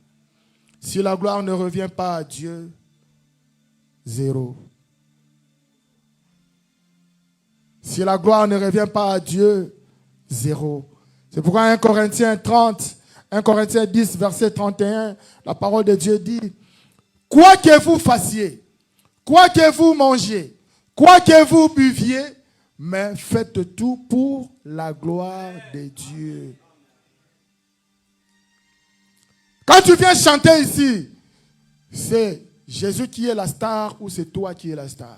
Si la gloire ne revient pas à Dieu, zéro. Si la gloire ne revient pas à Dieu, zéro. C'est pourquoi 1 Corinthiens 30, 1 Corinthiens 10, verset 31, la parole de Dieu dit, quoi que vous fassiez, quoi que vous mangiez, quoi que vous buviez, mais faites tout pour la gloire de Dieu. Quand tu viens chanter ici, c'est Jésus qui est la star ou c'est toi qui es la star?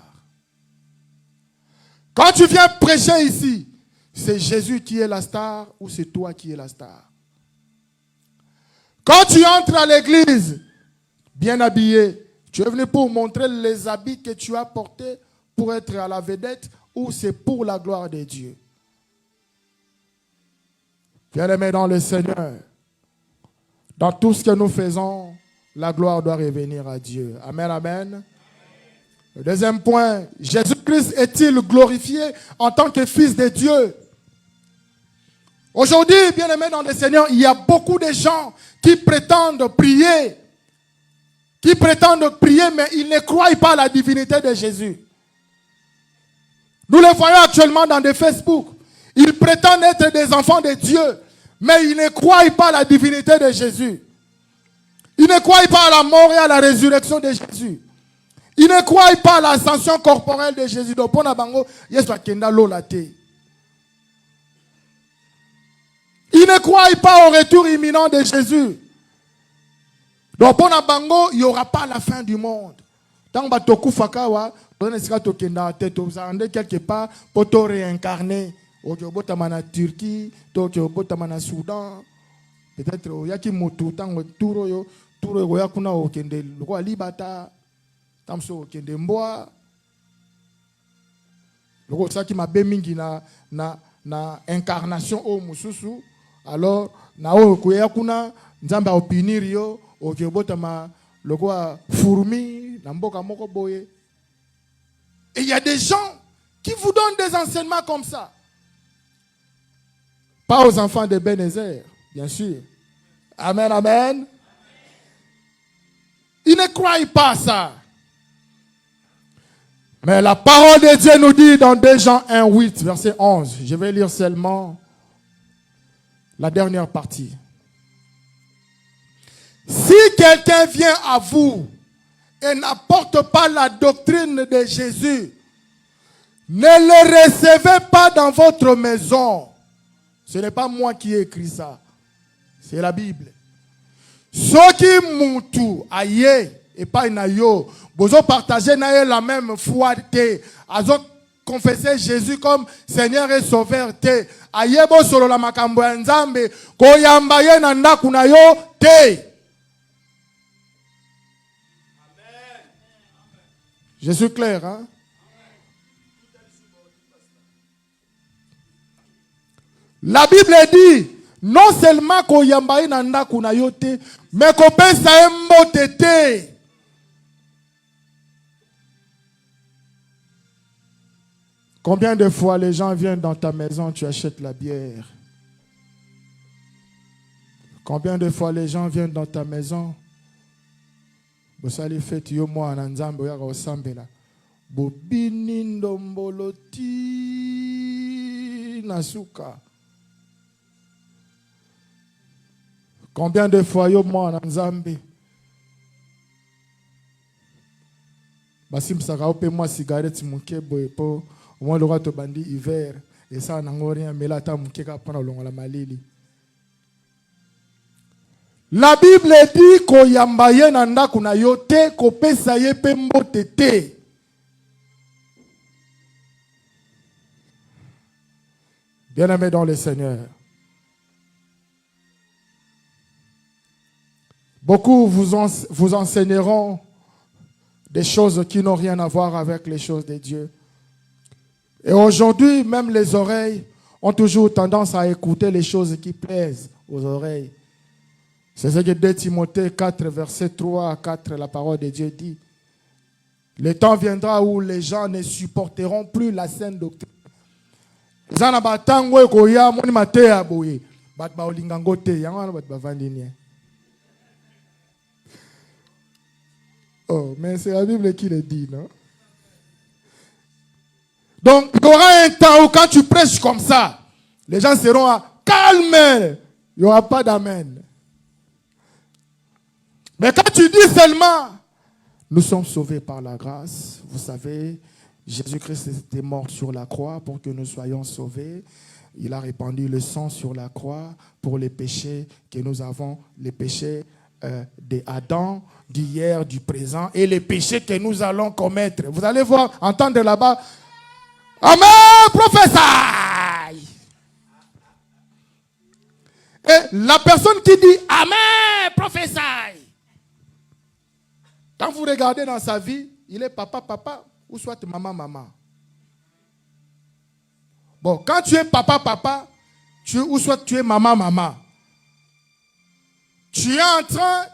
Quand tu viens prêcher ici, c'est Jésus qui est la star ou c'est toi qui es la star? Quand tu entres à l'église, bien habillé, tu es venu pour montrer les habits que tu as portés pour être à la vedette ou c'est pour la gloire de Dieu? Bien-aimés dans le Seigneur, dans tout ce que nous faisons, la gloire doit revenir à Dieu. Amen, amen. Le deuxième point, Jésus-Christ est-il glorifié en tant que Fils de Dieu? Aujourd'hui, bien-aimés dans le Seigneur, il y a beaucoup de gens qui prétendent prier, mais ils ne croient pas à la divinité de Jésus. Nous les voyons actuellement dans des Facebook. Ils prétendent être des enfants de Dieu, mais ils ne croient pas à la divinité de Jésus. Ils ne croient pas à la mort et à la résurrection de Jésus. Ils ne croient pas à l'ascension corporelle de Jésus. Donc, pour Nabango, ils ne croient pas au retour imminent de Jésus. Donc, pour Nabango, il n'y aura pas la fin du monde. Tant que tu fakawa, on est quelque part pour te réincarner. Au Turquie, au Soudan, peut-être au Yakimoto, tant Turo, Turo, Yakuna, au Kende, le roi Libata, Tamso, Kende Mboa. Le roi qui m'a bémingi na incarnation au Mususu. Alors, na o Yakuna, Nzamba au Pinirio, au Kebotama, le roi Fourmi, Namboka Mokoboye. Et il y a des gens qui vous donnent des enseignements comme ça. Pas aux enfants de Bénézer, bien sûr. Amen, amen. Ils ne croient pas à ça. Mais la parole de Dieu nous dit dans 2 Jean 1, 8, verset 11. Je vais lire seulement la dernière partie. Si quelqu'un vient à vous et n'apporte pas la doctrine de Jésus, ne le recevez pas dans votre maison. Ce n'est pas moi qui ai écrit ça. C'est la Bible. Soki mutu aye et pas na yo, bozo partager na ye la même foi te, azo confesser Jésus comme Seigneur et Sauveur te, aye bo solo la makambo ya Nzambe, koyamba ye na ndaku na yo te. Je suis clair, hein? La Bible dit, non seulement koyamba ye na ndaku na yo te, mais kopesa ye mbote te. Combien de fois les gens viennent dans ta maison, tu achètes la bière? Combien de fois les gens viennent dans ta maison? Bosali fete yo mwana Nzambe oya kosambela. Bobini ndomboloti nasuka. Combien de fois yo mwana Nzambe? Basimsaka ope moi cigarette muke boye po moi le to bandi hiver et ça nango rien mais là ta muke ka pona longola malili. La Bible dit koyamba ye na ndaku na yo te, kopesa ye pe mbote te. Bien-aimés dans le Seigneur, beaucoup vous enseigneront des choses qui n'ont rien à voir avec les choses de Dieu. Et aujourd'hui, même les oreilles ont toujours tendance à écouter les choses qui plaisent aux oreilles. C'est ce que 2 Timothée 4, verset 3 à 4, la parole de Dieu dit. Le temps viendra où les gens ne supporteront plus la saine doctrine. Oh, mais c'est la Bible qui le dit, non? Donc, il y aura un temps où quand tu prêches comme ça, les gens seront à calme. Il n'y aura pas d'amen. Mais quand tu dis seulement, nous sommes sauvés par la grâce, vous savez, Jésus-Christ était mort sur la croix pour que nous soyons sauvés. Il a répandu le sang sur la croix pour les péchés que nous avons, les péchés d'Adam, d'hier, du présent, et les péchés que nous allons commettre. Vous allez voir, entendre là-bas, Amen, professeur. Et la personne qui dit Amen, professeur, quand vous regardez dans sa vie, il est papa, papa, ou soit maman, maman. Bon, quand tu es papa, papa, ou soit tu es maman, maman, tu es en train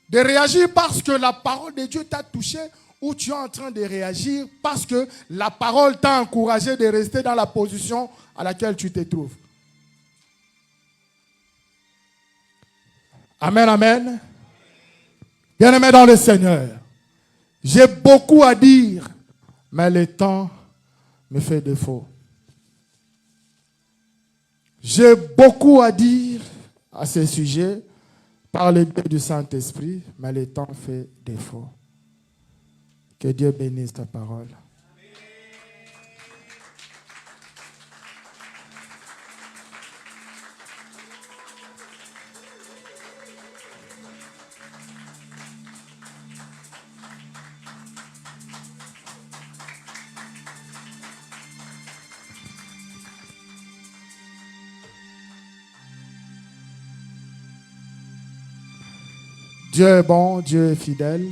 de réagir parce que la parole de Dieu t'a touché, ou tu es en train de réagir parce que la parole t'a encouragé de rester dans la position à laquelle tu te trouves. Amen, amen. Bien-aimé dans le Seigneur, j'ai beaucoup à dire, mais le temps me fait défaut. J'ai beaucoup à dire à ce sujet par le biais du Saint-Esprit, mais le temps fait défaut. Que Dieu bénisse ta parole. Dieu est bon, Dieu est fidèle.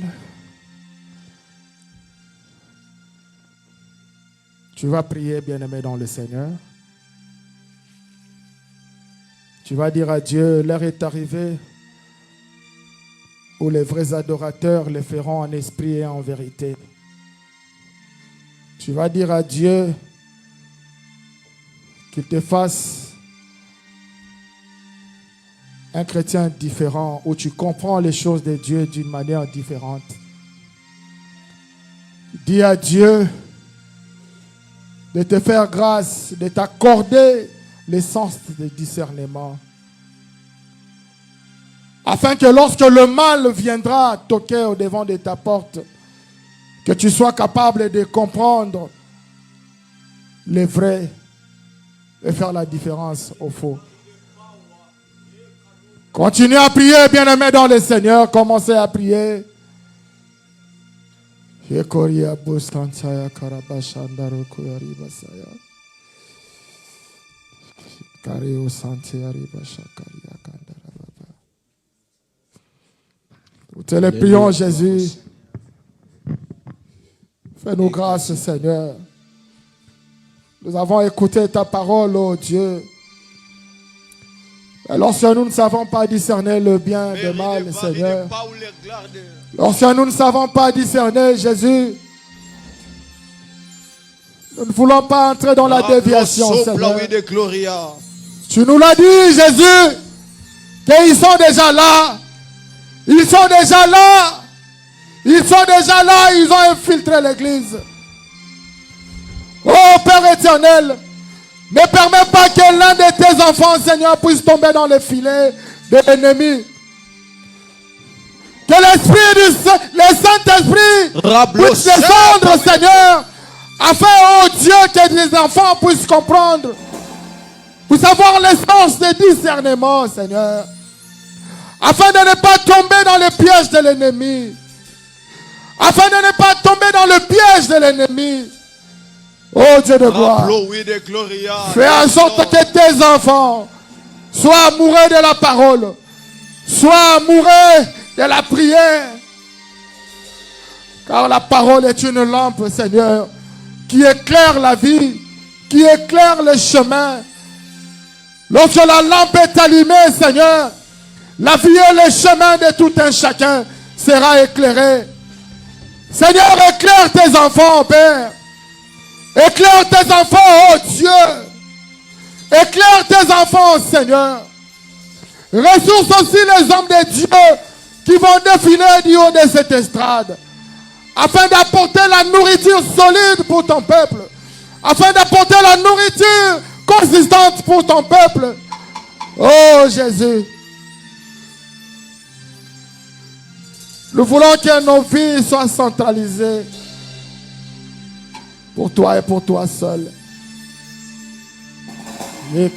Tu vas prier, bien-aimé dans le Seigneur. Tu vas dire à Dieu, l'heure est arrivée où les vrais adorateurs le feront en esprit et en vérité. Tu vas dire à Dieu qu'il te fasse un chrétien différent, où tu comprends les choses de Dieu d'une manière différente. Dis à Dieu de te faire grâce, de t'accorder le sens de discernement. Afin que lorsque le mal viendra toquer au devant de ta porte, que tu sois capable de comprendre les vrais et faire la différence au faux. Continuez à prier, bien-aimés dans le Seigneur. Commencez à prier. Nous te le prions, Jésus. Fais-nous grâce, Seigneur. Nous avons écouté ta parole, oh Dieu. Et lorsque nous ne savons pas discerner le bien et le mal, Seigneur. Lorsque nous ne savons pas discerner, Jésus, nous ne voulons pas entrer dans la déviation, Seigneur. Tu nous l'as dit, Jésus, qu'ils sont déjà là. Ils sont déjà là. Ils sont déjà là. Ils ont infiltré l'église. Oh Père éternel, ne permets pas que l'un de tes enfants, Seigneur, puisse tomber dans le filet de l'ennemi. Que le Saint-Esprit puisse descendre, Seigneur, afin, oh Dieu, que tes enfants puissent comprendre, puissent avoir l'essence de discernement, Seigneur, afin de ne pas tomber dans le piège de l'ennemi, afin de ne pas tomber dans le piège de l'ennemi. Oh Dieu de gloire, fais en sorte que tes enfants soient amoureux de la parole, soient amoureux de la prière. Car la parole est une lampe, Seigneur, qui éclaire la vie, qui éclaire le chemin. Lorsque la lampe est allumée, Seigneur, la vie et le chemin de tout un chacun sera éclairé. Seigneur, éclaire tes enfants, Père. Éclaire tes enfants, oh Dieu. Éclaire tes enfants, Seigneur. Ressource aussi les hommes de Dieu qui vont défiler du haut de cette estrade, afin d'apporter la nourriture solide pour ton peuple, afin d'apporter la nourriture consistante pour ton peuple. Oh Jésus, nous voulons que nos vies soient centralisées pour toi et pour toi seul. Oui,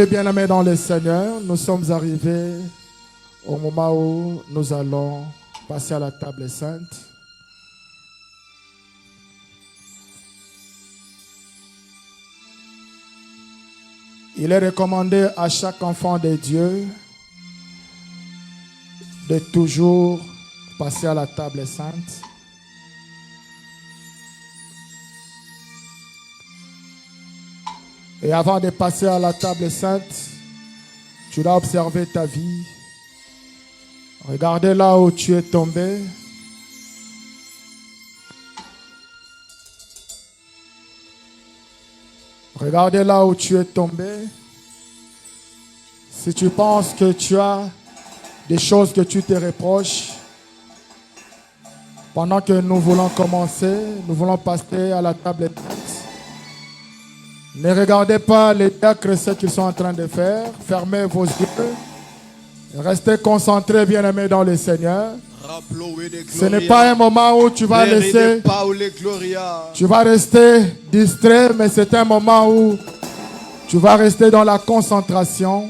bien-aimés dans le Seigneur, nous sommes arrivés au moment où nous allons passer à la table sainte. Il est recommandé à chaque enfant de Dieu de toujours passer à la table sainte. Et avant de passer à la table sainte, tu dois observer ta vie. Regardez là où tu es tombé. Regardez là où tu es tombé. Si tu penses que tu as des choses que tu te reproches, pendant que nous voulons commencer, nous voulons passer à la table sainte. Ne regardez pas les diacres, ce qu'ils sont en train de faire. Fermez vos yeux. Restez concentrés, bien-aimés dans le Seigneur. Ce n'est pas un moment où tu vas laisser, tu vas rester distrait, mais c'est un moment où tu vas rester dans la concentration.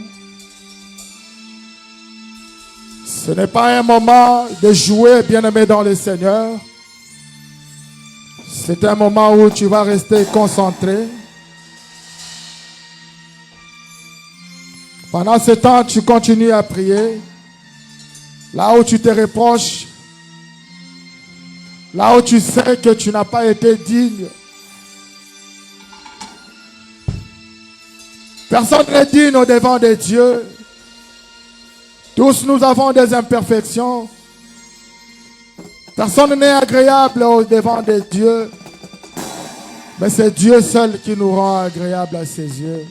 Ce n'est pas un moment de jouer, bien-aimé dans le Seigneur. C'est un moment où tu vas rester concentré. Pendant ce temps, tu continues à prier. Là où tu te reproches, là où tu sais que tu n'as pas été digne. Personne n'est digne au devant de Dieu. Tous nous avons des imperfections. Personne n'est agréable au devant de Dieu. Mais c'est Dieu seul qui nous rend agréable à ses yeux.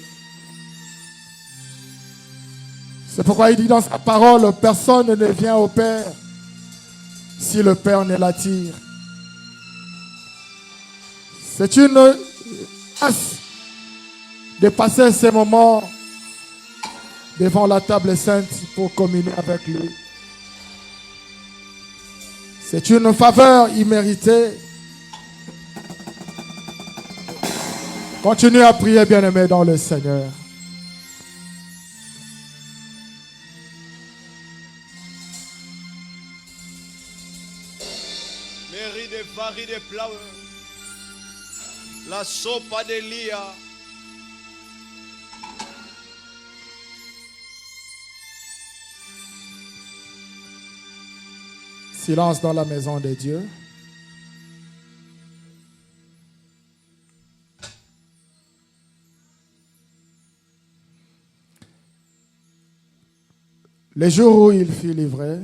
C'est pourquoi il dit dans sa parole, personne ne vient au Père si le Père ne l'attire. C'est une grâce de passer ces moments devant la table sainte pour communier avec lui. C'est une faveur imméritée. Continuez à prier, bien-aimés, dans le Seigneur. Mary de Paris de Flower, la sopa de Lia. Silence dans la maison de Dieu. Les jours où il fut livré,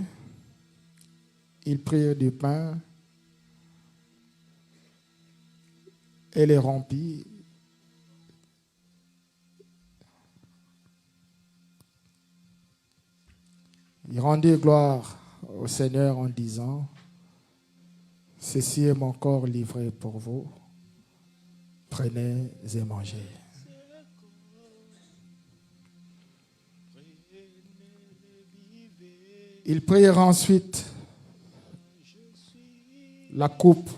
il prit du pain et les rompit. Il rendit gloire au Seigneur en disant, « Ceci est mon corps livré pour vous. Prenez et mangez. » Ils prirent ensuite la coupe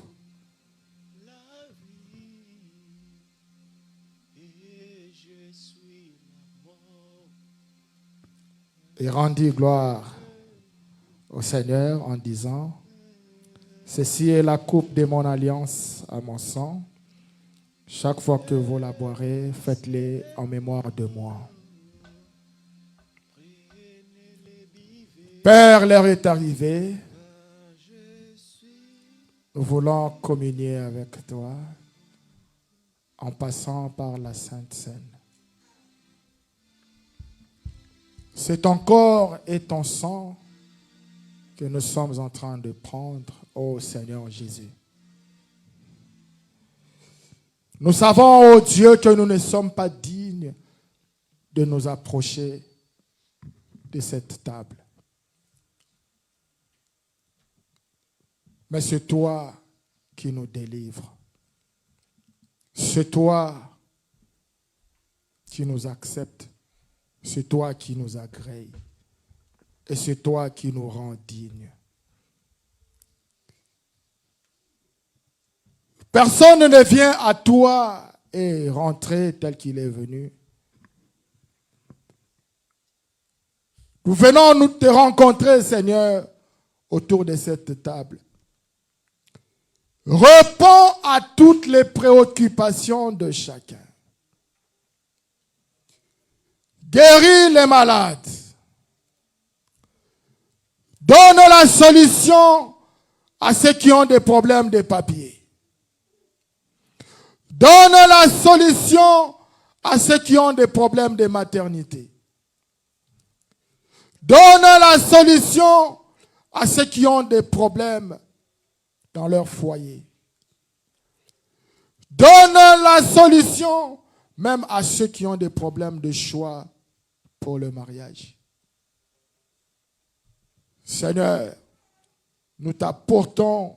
et rendit gloire au Seigneur en disant, « Ceci est la coupe de mon alliance à mon sang. Chaque fois que vous la boirez, faites-le en mémoire de moi. » Père, l'heure est arrivée. Nous voulons communier avec toi en passant par la Sainte Seine. C'est ton corps et ton sang que nous sommes en train de prendre, ô Seigneur Jésus. Nous savons, ô Dieu, que nous ne sommes pas dignes de nous approcher de cette table. Mais c'est toi qui nous délivres. C'est toi qui nous acceptes. C'est toi qui nous agrée. Et c'est toi qui nous rend dignes. Personne ne vient à toi et rentrer tel qu'il est venu. Nous venons nous te rencontrer, Seigneur, autour de cette table. Réponds à toutes les préoccupations de chacun. Guéris les malades. Donne la solution à ceux qui ont des problèmes de papier. Donne la solution à ceux qui ont des problèmes de maternité. Donne la solution à ceux qui ont des problèmes dans leur foyer. Donne la solution même à ceux qui ont des problèmes de choix pour le mariage. Seigneur, nous t'apportons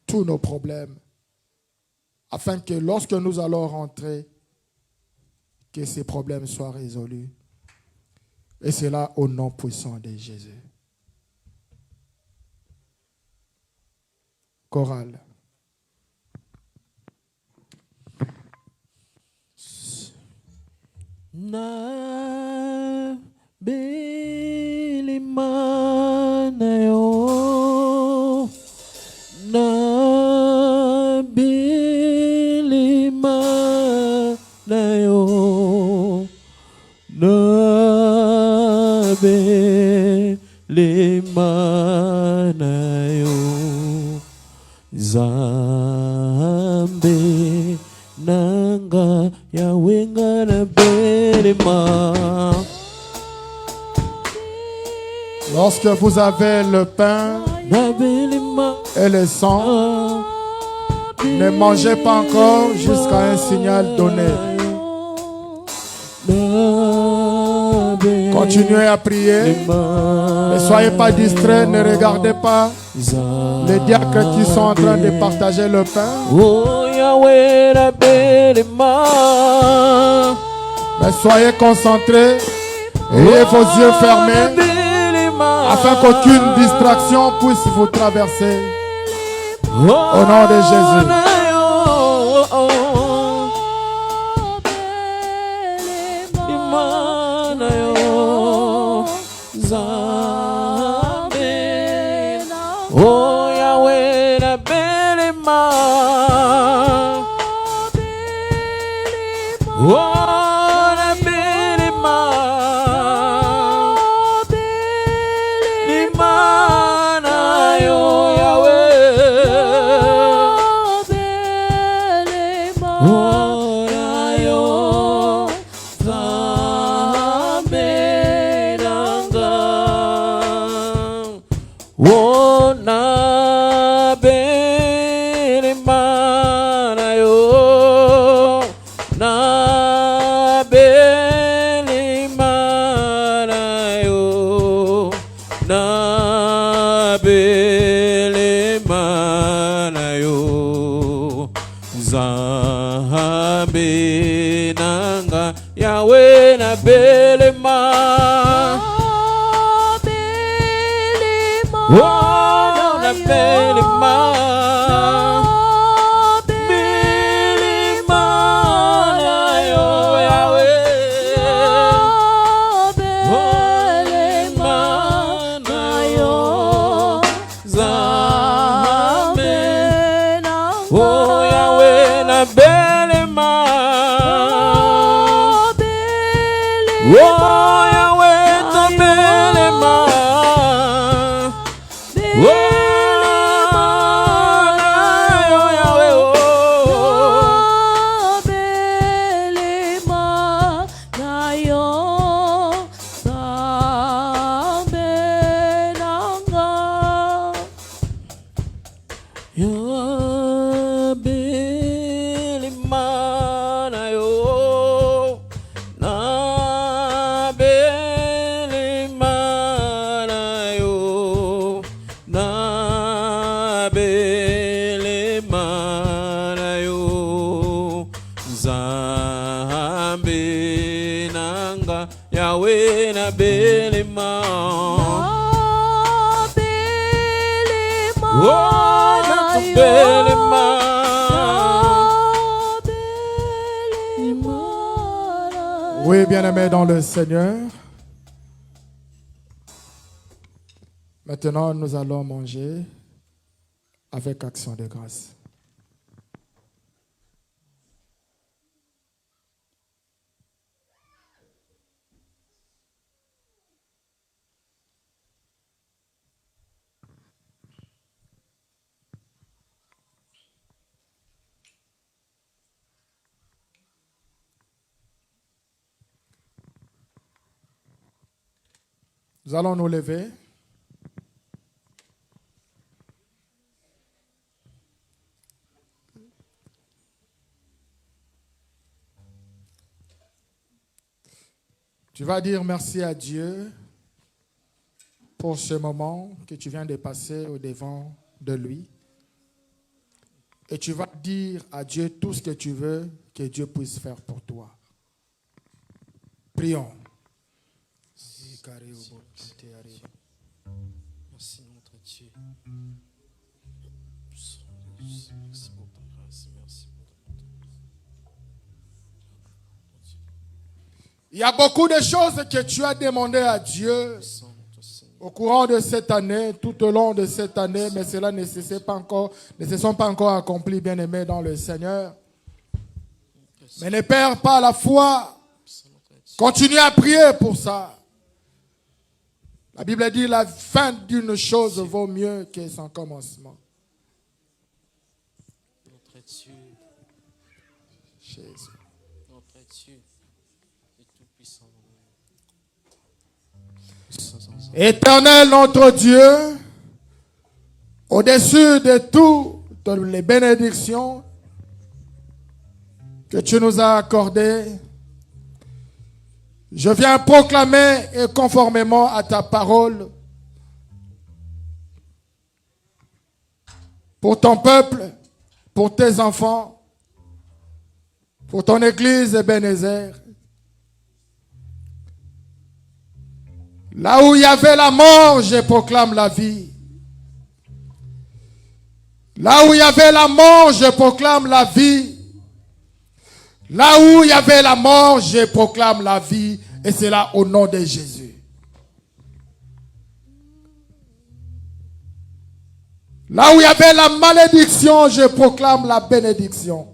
tous nos problèmes afin que lorsque nous allons rentrer, que ces problèmes soient résolus. Et c'est là au nom puissant de Jésus. Chorale. Na bilima yo, na bilima yo, na bilima yo, Zambe nanga ya wenga na belema. Lorsque vous avez le pain et le sang, ne mangez pas encore jusqu'à un signal donné. Continuez à prier. Ne soyez pas distraits, ne regardez pas les diacres qui sont en train de partager le pain. Mais soyez concentrés, ayez vos yeux fermés afin qu'aucune distraction puisse vous traverser. Au nom de Jésus. Oh Yahweh na belema, oh na belema, limana yo Yahweh, oh na yo zambelanga, oh na belema na yo, na belema na yo, na belema na yo, Zambe nanga Yahweh na belema. Oh, na belema, belema na yo Yahweh. Belema na yo, Zambe. Oh Yahweh na belema. Oh Yahweh na belema. Yahweh na belema, oh na belema, Oui, bien-aimés dans le Seigneur. Maintenant, nous allons manger avec action de grâce. Nous allons nous lever. Tu vas dire merci à Dieu pour ce moment que tu viens de passer au devant de lui. Et tu vas dire à Dieu tout ce que tu veux que Dieu puisse faire pour toi. Prions. Merci notre Dieu. Merci pour ta grâce. Merci pour Il y a beaucoup de choses que tu as demandé à Dieu au courant de cette année, tout au long de cette année, mais cela ne se sont pas encore accomplis, bien-aimés dans le Seigneur. Mais ne perds pas la foi. Continue à prier pour ça. La Bible dit la fin d'une chose vaut mieux que son commencement. notre Dieu. Jésus. Notre Dieu est tout puissant. Éternel notre Dieu, au-dessus de toutes les bénédictions que tu nous as accordées, je viens proclamer et conformément à ta parole pour ton peuple, pour tes enfants, pour ton église Ebenezer. Là où il y avait la mort, je proclame la vie. Là où il y avait la mort, je proclame la vie. Là où il y avait la mort, je proclame la vie. Et c'est là au nom de Jésus. Là où il y avait la malédiction, je proclame la bénédiction.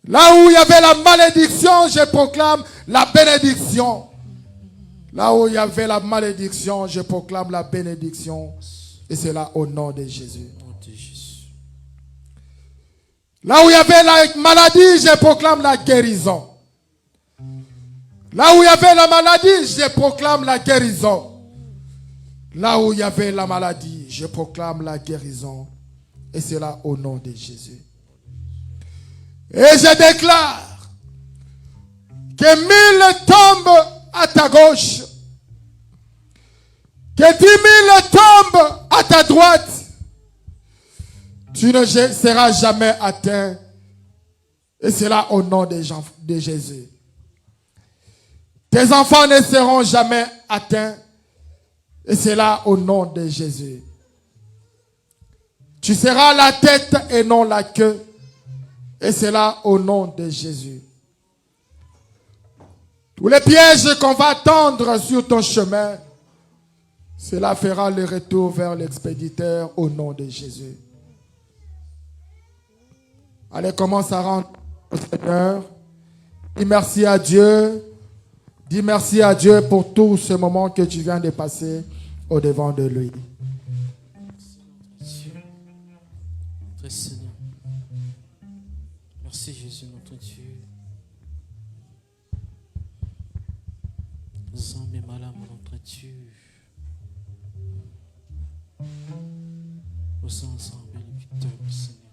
Là où il y avait la malédiction, je proclame la bénédiction. Là où il y avait la malédiction, je proclame la bénédiction. Et c'est là au nom de Jésus. Là où il y avait la maladie, je proclame la guérison. Là où il y avait la maladie, je proclame la guérison. Là où il y avait la maladie, je proclame la guérison. Et c'est là au nom de Jésus. Et je déclare que 1000 tombent à ta gauche, que 10 000 tombent à ta droite. Tu ne seras jamais atteint. Et c'est là au nom de Jésus. Tes enfants ne seront jamais atteints. Et c'est là au nom de Jésus. Tu seras la tête et non la queue. Et c'est là au nom de Jésus. Tous les pièges qu'on va tendre sur ton chemin, cela fera le retour vers l'expéditeur au nom de Jésus. Allez, commence à rendre au Seigneur. Dis merci à Dieu. Dis merci à Dieu pour tout ce moment que tu viens de passer au devant de lui. Dieu, notre Seigneur. Merci Jésus, notre Dieu. Zambe malam, notre Dieu. Nous sommes ensemble, le Seigneur.